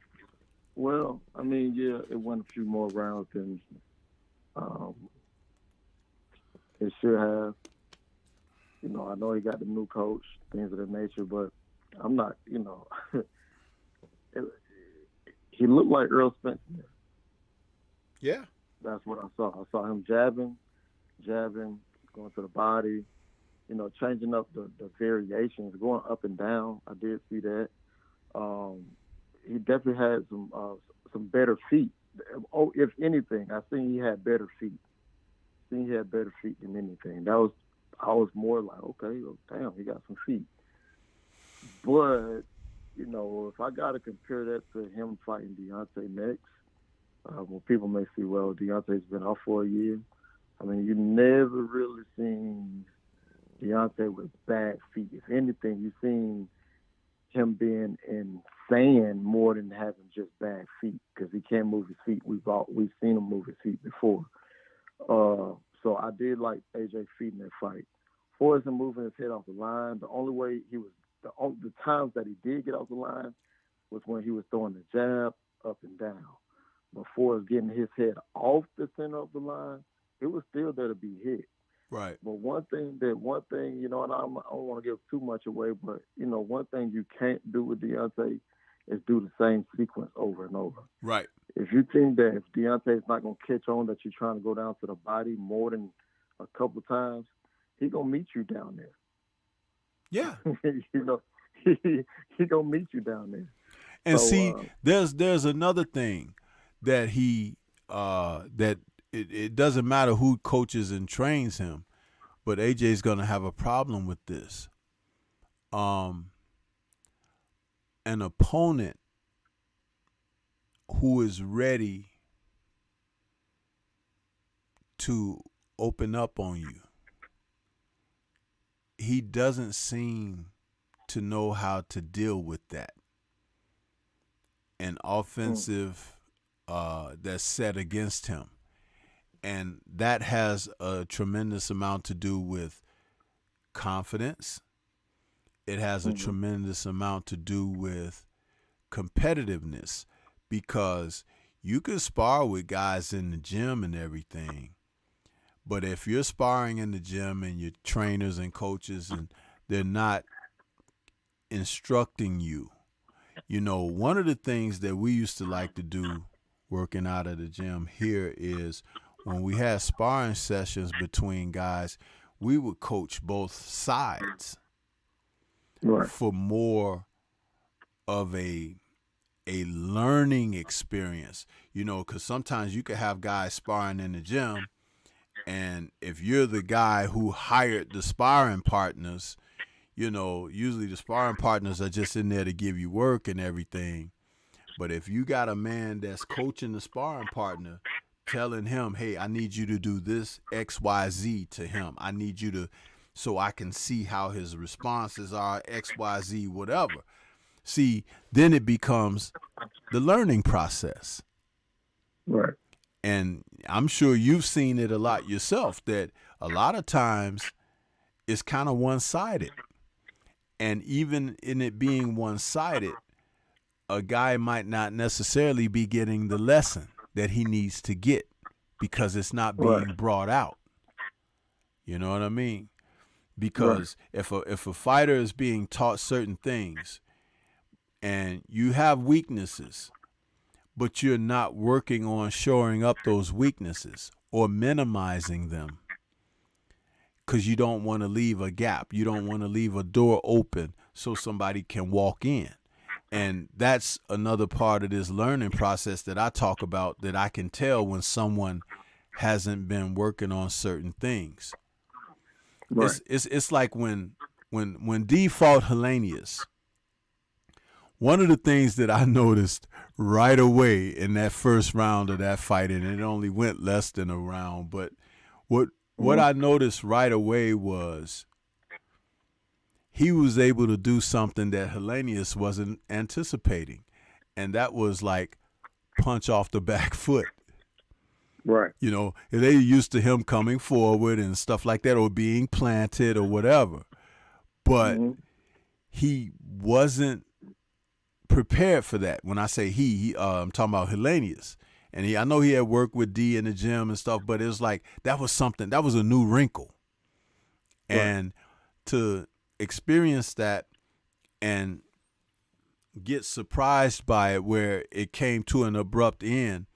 Well, I mean, yeah, it went a few more rounds than it should have. I know he got the new coach, things of that nature, but I'm not, he looked like Earl Spencer. Yeah. That's what I saw. I saw him jabbing, going to the body, changing up the variations, going up and down. I did see that. He definitely had some better feet. Oh, if anything, I think he had better feet. Than anything. I was more like, okay, well, damn, he got some feet. But, if I got to compare that to him fighting Deontay next, well, people may see, well, Deontay's been out for a year. I mean, you never really seen Deontay with bad feet. If anything, you've seen him being insane more than having just bad feet because he can't move his feet. We've seen him move his feet before. So I did like AJ feeding that fight. Forrest and moving his head off the line. The only way he was the times that he did get off the line was when he was throwing the jab up and down. But Forrest getting his head off the center of the line, it was still there to be hit. Right. But one thing, you know, and I don't want to give too much away, but you know, one thing you can't do with Deontay is do the same sequence over and over. Right. If you think that if Deontay's not gonna catch on that you're trying to go down to the body more than a couple times, he gonna meet you down there. Yeah. You know, he gonna meet you down there. And so, see, there's another thing that that it doesn't matter who coaches and trains him, but AJ's gonna have a problem with this. An opponent who is ready to open up on you, he doesn't seem to know how to deal with that. An offensive that's set against him. And that has a tremendous amount to do with confidence. It has a tremendous amount to do with competitiveness, because you can spar with guys in the gym and everything, but if you're sparring in the gym and your trainers and coaches and they're not instructing you, you know, one of the things that we used to like to do working out at the gym here is when we had sparring sessions between guys, we would coach both sides for more of a learning experience, you know, because sometimes you could have guys sparring in the gym, and if you're the guy who hired the sparring partners, you know, usually the sparring partners are just in there to give you work and everything. But if you got a man that's coaching the sparring partner, telling him, hey, I need you to do this X, Y, Z to him. I need you to, so I can see how his responses are, X, Y, Z, whatever. See, then it becomes the learning process. Right. And I'm sure you've seen it a lot yourself, that a lot of times it's kind of one-sided. And even in it being one-sided, a guy might not necessarily be getting the lesson that he needs to get because it's not being brought out. You know what I mean? Because if a fighter is being taught certain things and you have weaknesses, but you're not working on shoring up those weaknesses or minimizing them because you don't want to leave a gap. You don't want to leave a door open so somebody can walk in. And that's another part of this learning process that I talk about, that I can tell when someone hasn't been working on certain things. Right. It's like when D fought Helenius, one of the things that I noticed right away in that first round of that fight, and it only went less than a round, but what I noticed right away was he was able to do something that Helenius wasn't anticipating, and that was like punch off the back foot. Right. You know, they used to him coming forward and stuff like that, or being planted or whatever, but he wasn't prepared for that. When I say he I'm talking about Helenius. And I know he had worked with D in the gym and stuff, but it was like that was something, that was a new wrinkle. Right. And to experience that and get surprised by it where it came to an abrupt end,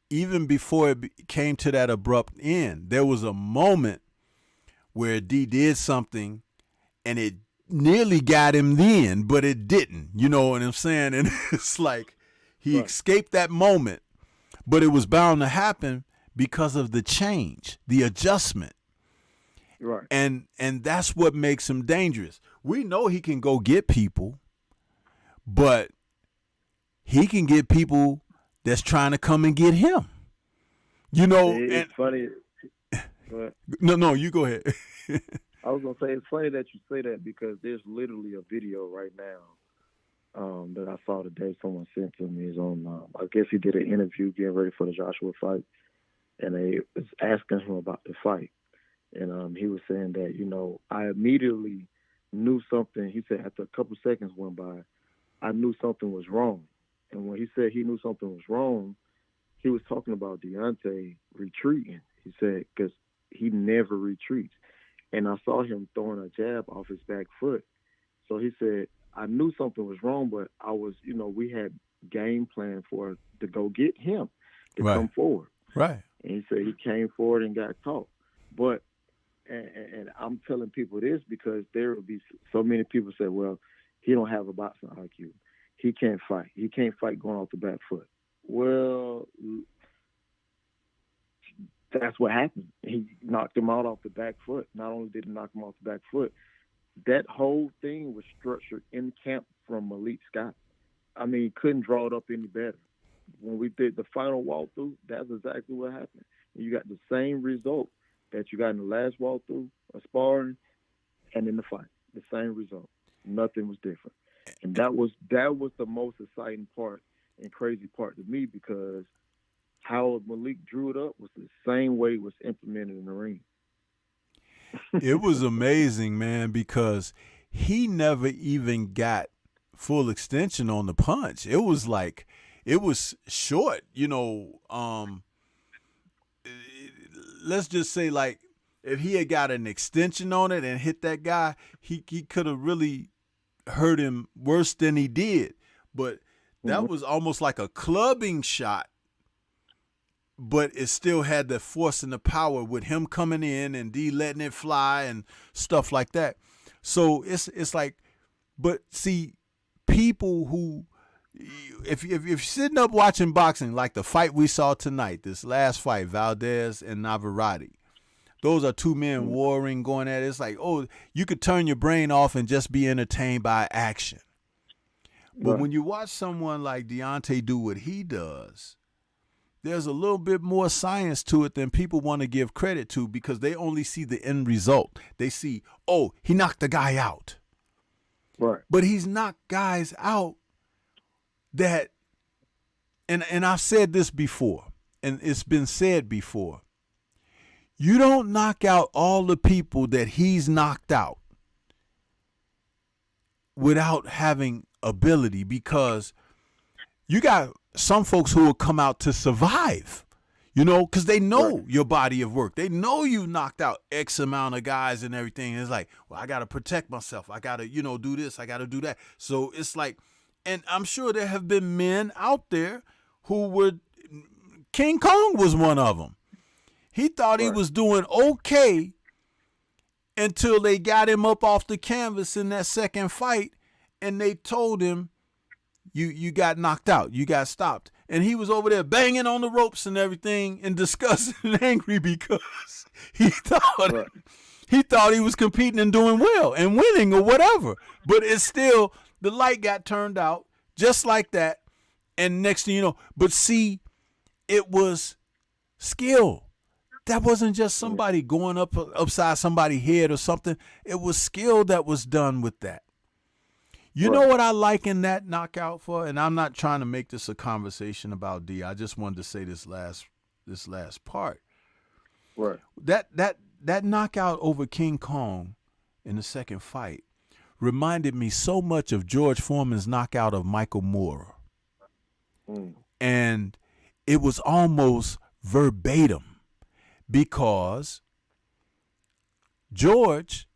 even before it came to that abrupt end, there was a moment where D did something and it nearly got him then, but it didn't. You know what I'm saying? And it's like he escaped that moment, but it was bound to happen because of the change, the adjustment. Right. And that's what makes him dangerous. We know he can go get people, but he can get people that's trying to come and get him. You know, it's funny. Go ahead. No, you go ahead. I was gonna say, it's funny that you say that because there's literally a video right now that I saw today. Someone sent to me. Is on. I guess he did an interview getting ready for the Joshua fight, and they was asking him about the fight. And he was saying that, I immediately knew something. He said after a couple seconds went by, I knew something was wrong. And when he said he knew something was wrong, he was talking about Deontay retreating. He said, because he never retreats. And I saw him throwing a jab off his back foot. So he said, I knew something was wrong, but I was, we had game plan for to go get him to come forward. Right. And he said he came forward and got caught. But, and I'm telling people this because there will be so many people say, well, he don't have a boxing IQ. He can't fight. He can't fight going off the back foot. Well, that's what happened. He knocked him out off the back foot. Not only did he knock him off the back foot, that whole thing was structured in camp from Malik Scott. I mean, couldn't draw it up any better. When we did the final walkthrough, that's exactly what happened. You got the same result that you got in the last walkthrough, a sparring, and in the fight. The same result. Nothing was different. And that was the most exciting part and crazy part to me, because how Malik drew it up was the same way it was implemented in the ring. It was amazing, man, because he never even got full extension on the punch. It was like, it was short, let's just say, like, if he had got an extension on it and hit that guy, he could have really hurt him worse than he did. But that was almost like a clubbing shot, but it still had the force and the power with him coming in and D letting it fly and stuff like that. So it's like, but see, people who, if you're sitting up watching boxing, like the fight we saw tonight, this last fight, Valdez and Navaratte, those are two men warring, going at it. It's like, oh, you could turn your brain off and just be entertained by action. But when you watch someone like Deontay do what he does, there's a little bit more science to it than people want to give credit to, because they only see the end result. They see, oh, he knocked the guy out. Right. But he's knocked guys out that, and I've said this before, and it's been said before, you don't knock out all the people that he's knocked out without having ability, because you got some folks who will come out to survive, because they know your body of work. They know you knocked out X amount of guys and everything. It's like, well, I got to protect myself. I got to, do this. I got to do that. So it's like, and I'm sure there have been men out there who were, King Kong was one of them. He thought he was doing okay until they got him up off the canvas in that second fight, and they told him, you got knocked out, you got stopped. And he was over there banging on the ropes and everything and disgusted and angry because he thought he was competing and doing well and winning or whatever. But it's still, the light got turned out just like that. And next thing you know, but see, it was skill. That wasn't just somebody going upside somebody's head or something. It was skill that was done with that. You know what I liken that knockout for? And I'm not trying to make this a conversation about D. I just wanted to say this last part. Right. That knockout over King Kong in the second fight reminded me so much of George Foreman's knockout of Michael Moore. And it was almost verbatim, because George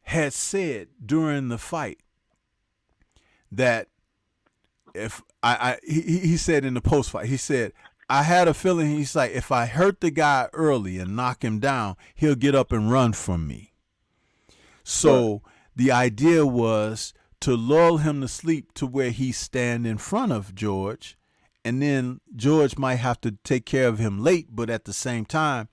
had said during the fight that he said in the post fight, he said, I had a feeling, he's like, if I hurt the guy early and knock him down, he'll get up and run from me. So the idea was to lull him to sleep to where he stand in front of George, and then George might have to take care of him late, but at the same time,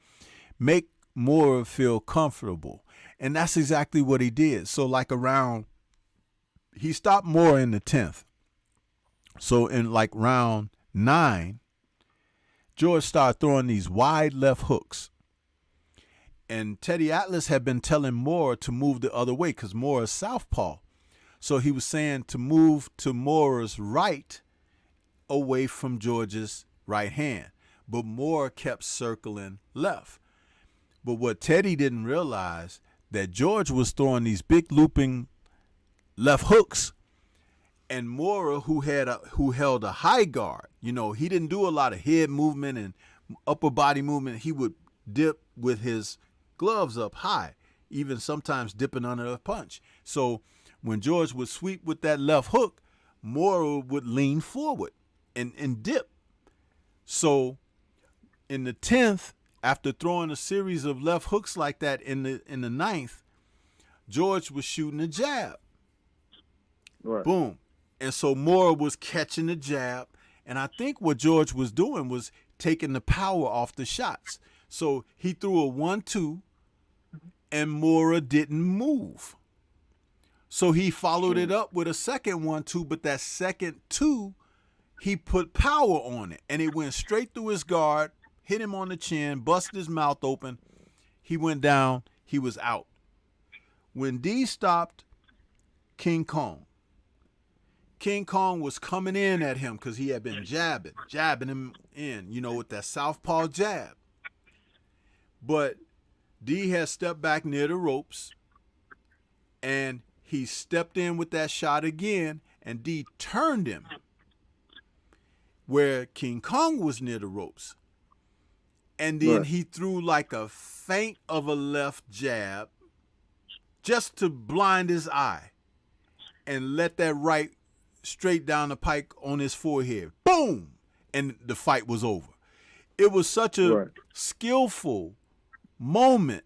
make Moore feel comfortable. And that's exactly what he did. So like he stopped Moore in the 10th. So in like round 9, George started throwing these wide left hooks. And Teddy Atlas had been telling Moore to move the other way because Moore is southpaw. So he was saying to move to Moore's right away from George's right hand. but Moore kept circling left. But what Teddy didn't realize, that George was throwing these big looping left hooks, and Mora, who held a high guard, you know, he didn't do a lot of head movement and upper body movement. He would dip with his gloves up high, even sometimes dipping under a punch. So when George would sweep with that left hook, Mora would lean forward and dip. So in the 10th, after throwing a series of left hooks like that in the 9th, George was shooting a jab. Right. Boom. And so Mora was catching the jab. And I think what George was doing was taking the power off the shots. So he threw a 1-2 and Mora didn't move. So he followed it up with a second 1-2, but that second 2, he put power on it. And it went straight through his guard, hit him on the chin, busted his mouth open. He went down. He was out. When D stopped King Kong was coming in at him because he had been jabbing him in, you know, with that southpaw jab. But D had stepped back near the ropes, and he stepped in with that shot again, and D turned him where King Kong was near the ropes. And then he threw like a feint of a left jab just to blind his eye and let that right straight down the pike on his forehead. Boom! And the fight was over. It was such a skillful moment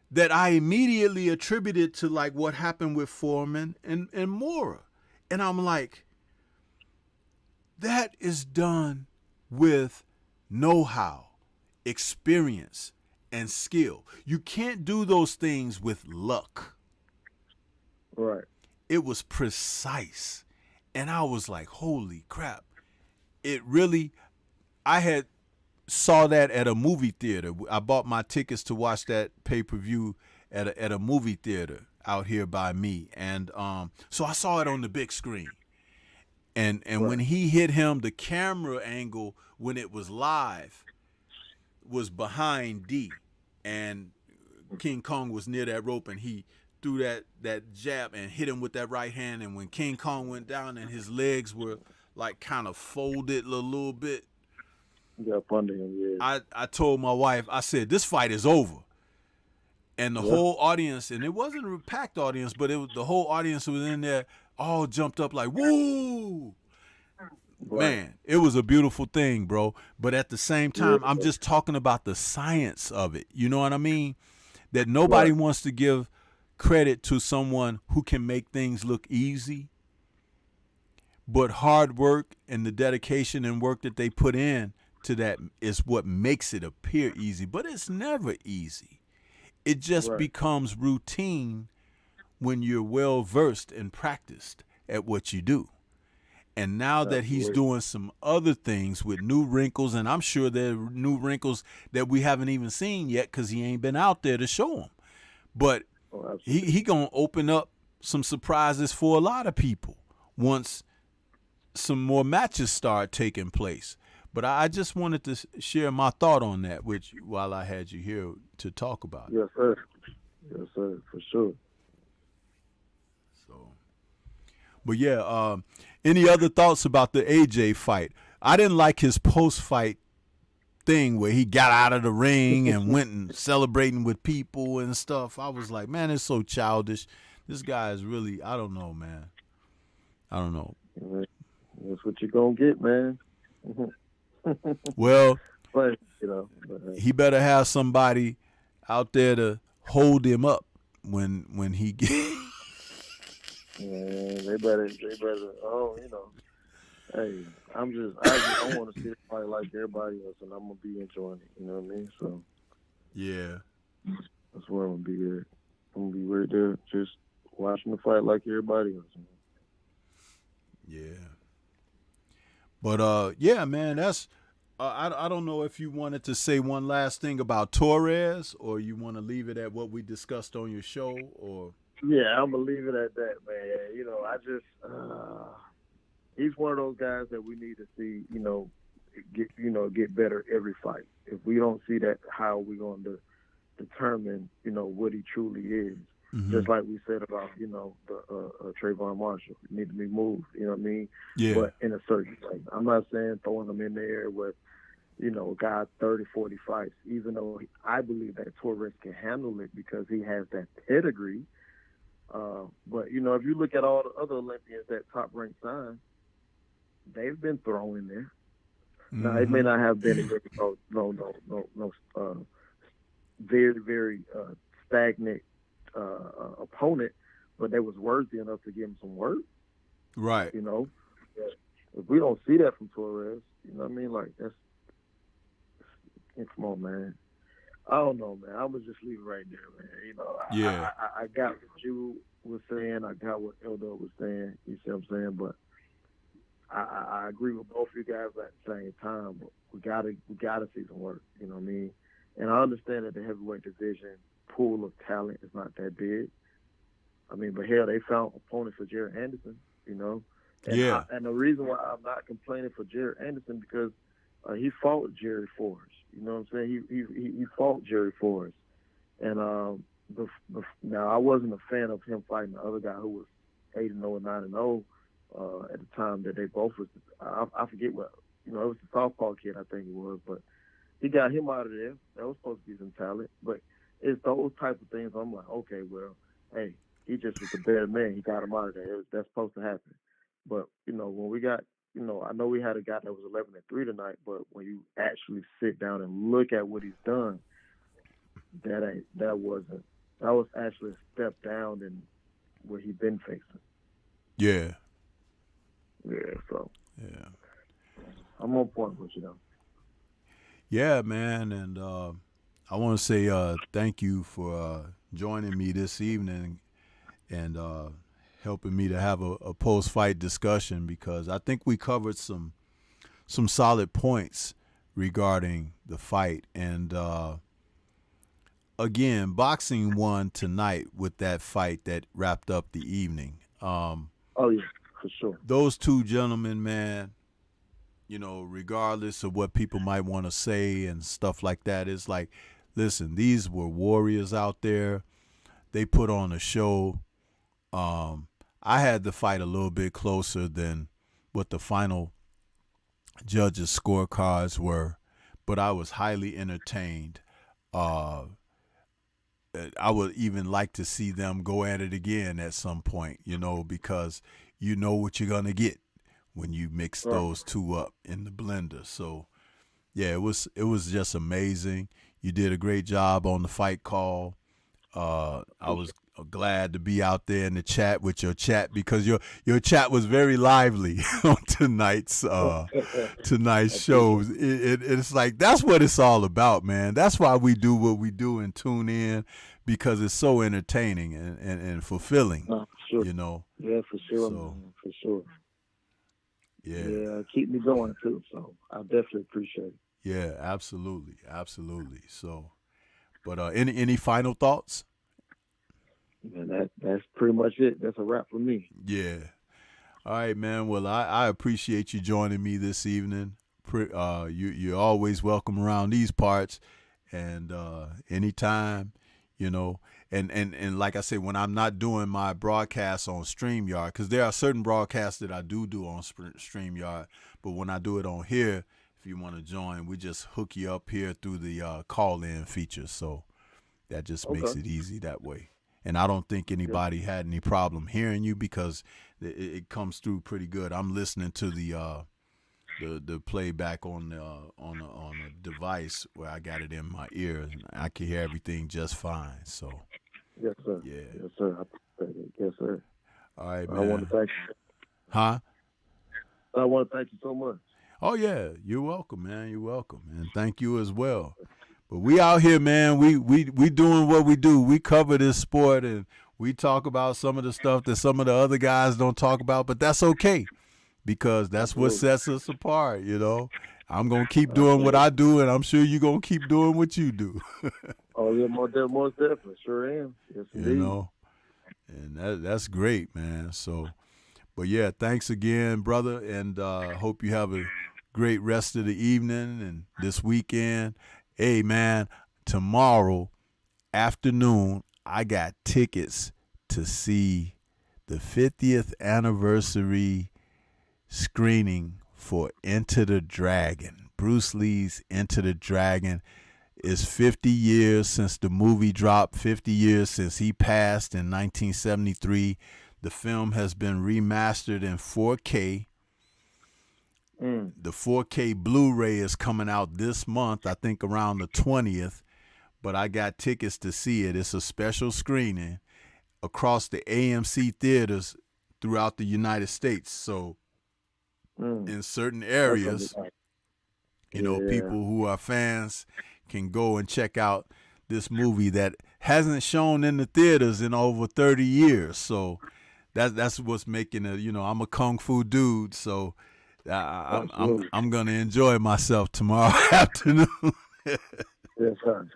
that I immediately attributed to like what happened with Foreman and Mora. And I'm like, that is done with know-how, experience, and skill. You can't do those things with luck. Right. It was precise. And I was like, holy crap. It really, I had saw that at a movie theater. I bought my tickets to watch that pay-per-view at a movie theater out here by me. And so I saw it on the big screen. And when he hit him, the camera angle when it was live was behind D. And King Kong was near that rope, and he threw that jab and hit him with that right hand. And when King Kong went down and his legs were like kind of folded a little bit, up under him, yeah. I told my wife, I said, this fight is over. And the whole audience, and it wasn't a packed audience, but it was the whole audience who was in there all jumped up like, woo! Man, it was a beautiful thing, bro. But at the same time, I'm just talking about the science of it. You know what I mean? That nobody wants to give credit to someone who can make things look easy. But hard work and the dedication and work that they put in to that is what makes it appear easy. But it's never easy. It just becomes routine when you're well versed and practiced at what you do. And now that he's doing some other things with new wrinkles, and I'm sure there are new wrinkles that we haven't even seen yet because he ain't been out there to show them. But he gonna open up some surprises for a lot of people once some more matches start taking place. But I just wanted to share my thought on that, which while I had you here to talk about it. Yes, sir. Yes, sir, for sure. So, but yeah, any other thoughts about the AJ fight? I didn't like his post-fight thing where he got out of the ring and went and celebrating with people and stuff. I was like, man, it's so childish. This guy is really, I don't know, man. I don't know. That's what you're going to get, man. Well, but, you know, he better have somebody out there to hold him up when he get. Yeah, they better. Oh, you know. Hey, I want to see it fight like everybody else, and I'm gonna be enjoying it. You know what I mean? So. Yeah. That's where I'm gonna be at. I'm gonna be right there, just watching the fight like everybody else. Man. Yeah. But yeah, man, that's. I don't know if you wanted to say one last thing about Torres, or you want to leave it at what we discussed on your show, or. Yeah, I'm gonna leave it at that, man. You know, I just he's one of those guys that we need to see, you know, get better every fight. If we don't see that, how are we going to determine, what he truly is? Mm-hmm. Just like we said about, the Trayvon Marshall, he need to be moved. You know what I mean? Yeah. But in a certain way, I'm not saying throwing him in there with, a guy 30, 40 fights. Even though I believe that Torres can handle it because he has that pedigree. But if you look at all the other Olympians that Top Rank signed, they've been thrown in there. Mm-hmm. Now it may not have been no very, very stagnant opponent, but they was worthy enough to give him some work. Right. If we don't see that from Torres, you know what I mean? Like come on, man. I don't know, man. I would just leave it right there, man. I got what you were saying. I got what Eldo was saying. You see what I'm saying? But I agree with both of you guys at the same time. But we gotta see some work. You know what I mean? And I understand that the heavyweight division pool of talent is not that big. I mean, but hell, they found opponents for Jared Anderson. And and the reason why I'm not complaining for Jared Anderson because he fought Jerry Forrest. You know what I'm saying? He fought Jerry Forrest. And now I wasn't a fan of him fighting the other guy who was 8-0 and 9-0 at the time that they both was. I forget what it was the softball kid I think it was, but he got him out of there. That was supposed to be some talent, but it's those type of things. I'm like, okay, well, hey, he just was a better man. He got him out of there. That's supposed to happen. But when we got. I know we had a guy that was 11-3 tonight, but when you actually sit down and look at what he's done, that was actually a step down in what he's been facing. Yeah. Yeah. So. Yeah. I'm on point with you though. Yeah, man, and I want to say thank you for joining me this evening and helping me to have a post-fight discussion because I think we covered some solid points regarding the fight. And again, boxing won tonight with that fight that wrapped up the evening. Oh yeah, for sure. Those two gentlemen, man, regardless of what people might want to say and stuff like that, it's like, listen, these were warriors out there. They put on a show. I had the fight a little bit closer than what the final judges' scorecards were, but I was highly entertained. I would even like to see them go at it again at some point, because you know what you're going to get when you mix those two up in the blender. So, yeah, it was just amazing. You did a great job on the fight call. I was glad to be out there in the chat with your chat because your chat was very lively on tonight's shows. It's like that's what it's all about, man. That's why we do what we do and tune in because it's so entertaining and fulfilling. Sure. Yeah, for sure, So, man, for sure. Yeah, keep me going too. So I definitely appreciate it. Yeah, absolutely. So, but any final thoughts? Man, that's pretty much it. That's a wrap for me. Yeah. All right, man. Well, I appreciate you joining me this evening. You're always welcome around these parts, and anytime, And like I said, when I'm not doing my broadcasts on StreamYard, because there are certain broadcasts that I do on StreamYard, but when I do it on here, if you want to join, we just hook you up here through the call-in feature. So that just makes it easy that way. And I don't think anybody had any problem hearing you because it comes through pretty good. I'm listening to the playback on a device where I got it in my ear, and I can hear everything just fine. So. Yes, sir. Yeah. Yes, sir. I appreciate it. Yes, sir. All right, man. I want to thank you. Huh? I want to thank you so much. Oh, yeah. You're welcome, man. You're welcome. And thank you as well. But we out here, man. We doing what we do. We cover this sport, and we talk about some of the stuff that some of the other guys don't talk about, but that's okay because that's what sets us apart, I'm going to keep doing what I do, and I'm sure you're going to keep doing what you do. Oh, yeah, most definitely. Sure am. Yes, indeed. And that's great, man. So, but, yeah, thanks again, brother, and hope you have a great rest of the evening and this weekend. Hey, man, tomorrow afternoon, I got tickets to see the 50th anniversary screening for Enter the Dragon. Bruce Lee's Enter the Dragon. Is 50 years since the movie dropped, 50 years since he passed in 1973. The film has been remastered in 4K. The 4K Blu-ray is coming out this month, I think around the 20th, but I got tickets to see it. It's a special screening across the AMC theaters throughout the United States. So in certain areas, you know, people who are fans can go and check out this movie that hasn't shown in the theaters in over 30 years. So that's what's making it. You know, I'm a kung fu dude, so I'm gonna enjoy myself tomorrow afternoon. Yes, sir.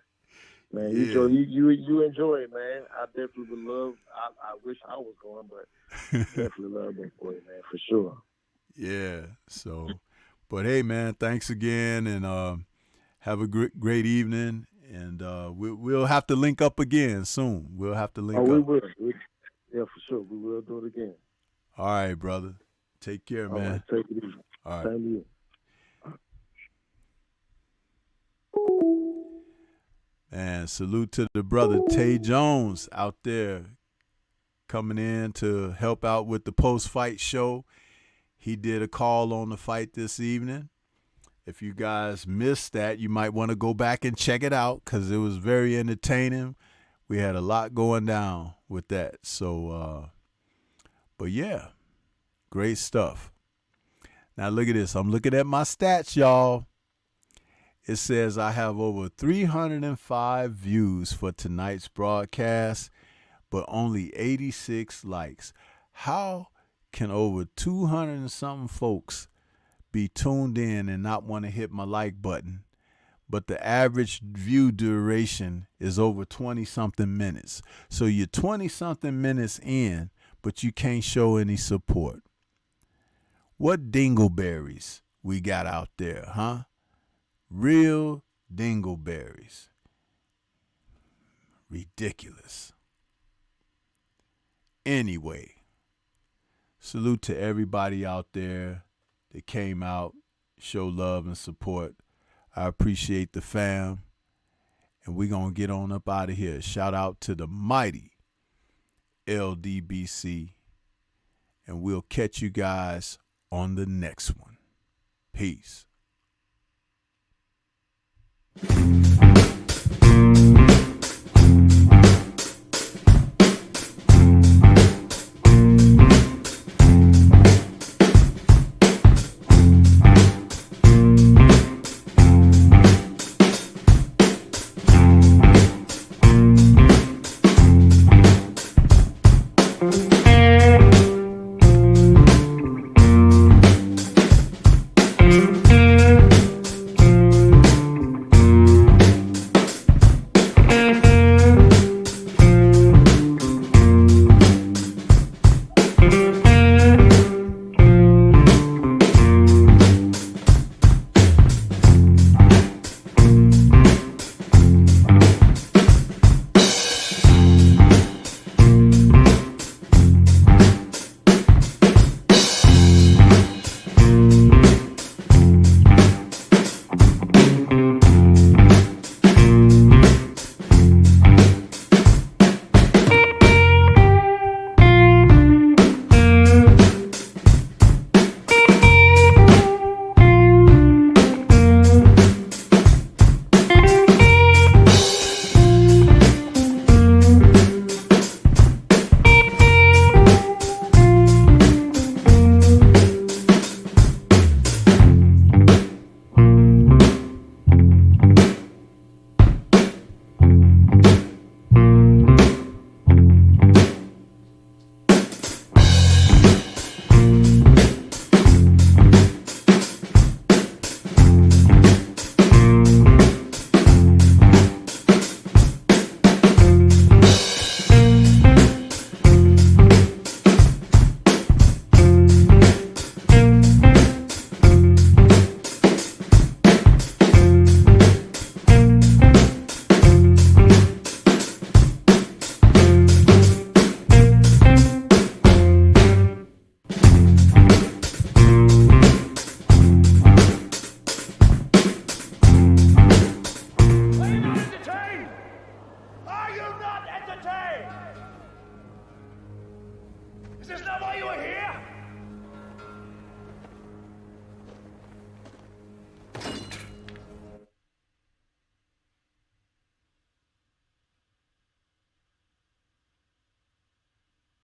Man, you enjoy it, man. I definitely would love. I wish I was going, but definitely love that for you, man, for sure. Yeah. So, but hey, man, thanks again, and have a great evening, and we'll have to link up again soon. We'll have to link up. We will. Yeah, for sure. We will do it again. All right, brother. Take care, man. Right, take it easy. All right. Same to you. And salute to the brother Tay Jones out there coming in to help out with the post-fight show. He did a call on the fight this evening. If you guys missed that, you might want to go back and check it out because it was very entertaining. We had a lot going down with that. So, but yeah, great stuff. Now look at this. I'm looking at my stats, y'all. It says I have over 305 views for tonight's broadcast, but only 86 likes. How can over 200 and something folks be tuned in and not want to hit my like button, but the average view duration is over 20-something minutes? So you're 20-something minutes in, but you can't show any support. What dingleberries we got out there, huh? Real dingleberries. Ridiculous. Anyway, salute to everybody out there that came out, show love and support. I appreciate the fam. And we're going to get on up out of here. Shout out to the mighty LDBC. And we'll catch you guys on the next one. Peace. Is this not why you were here?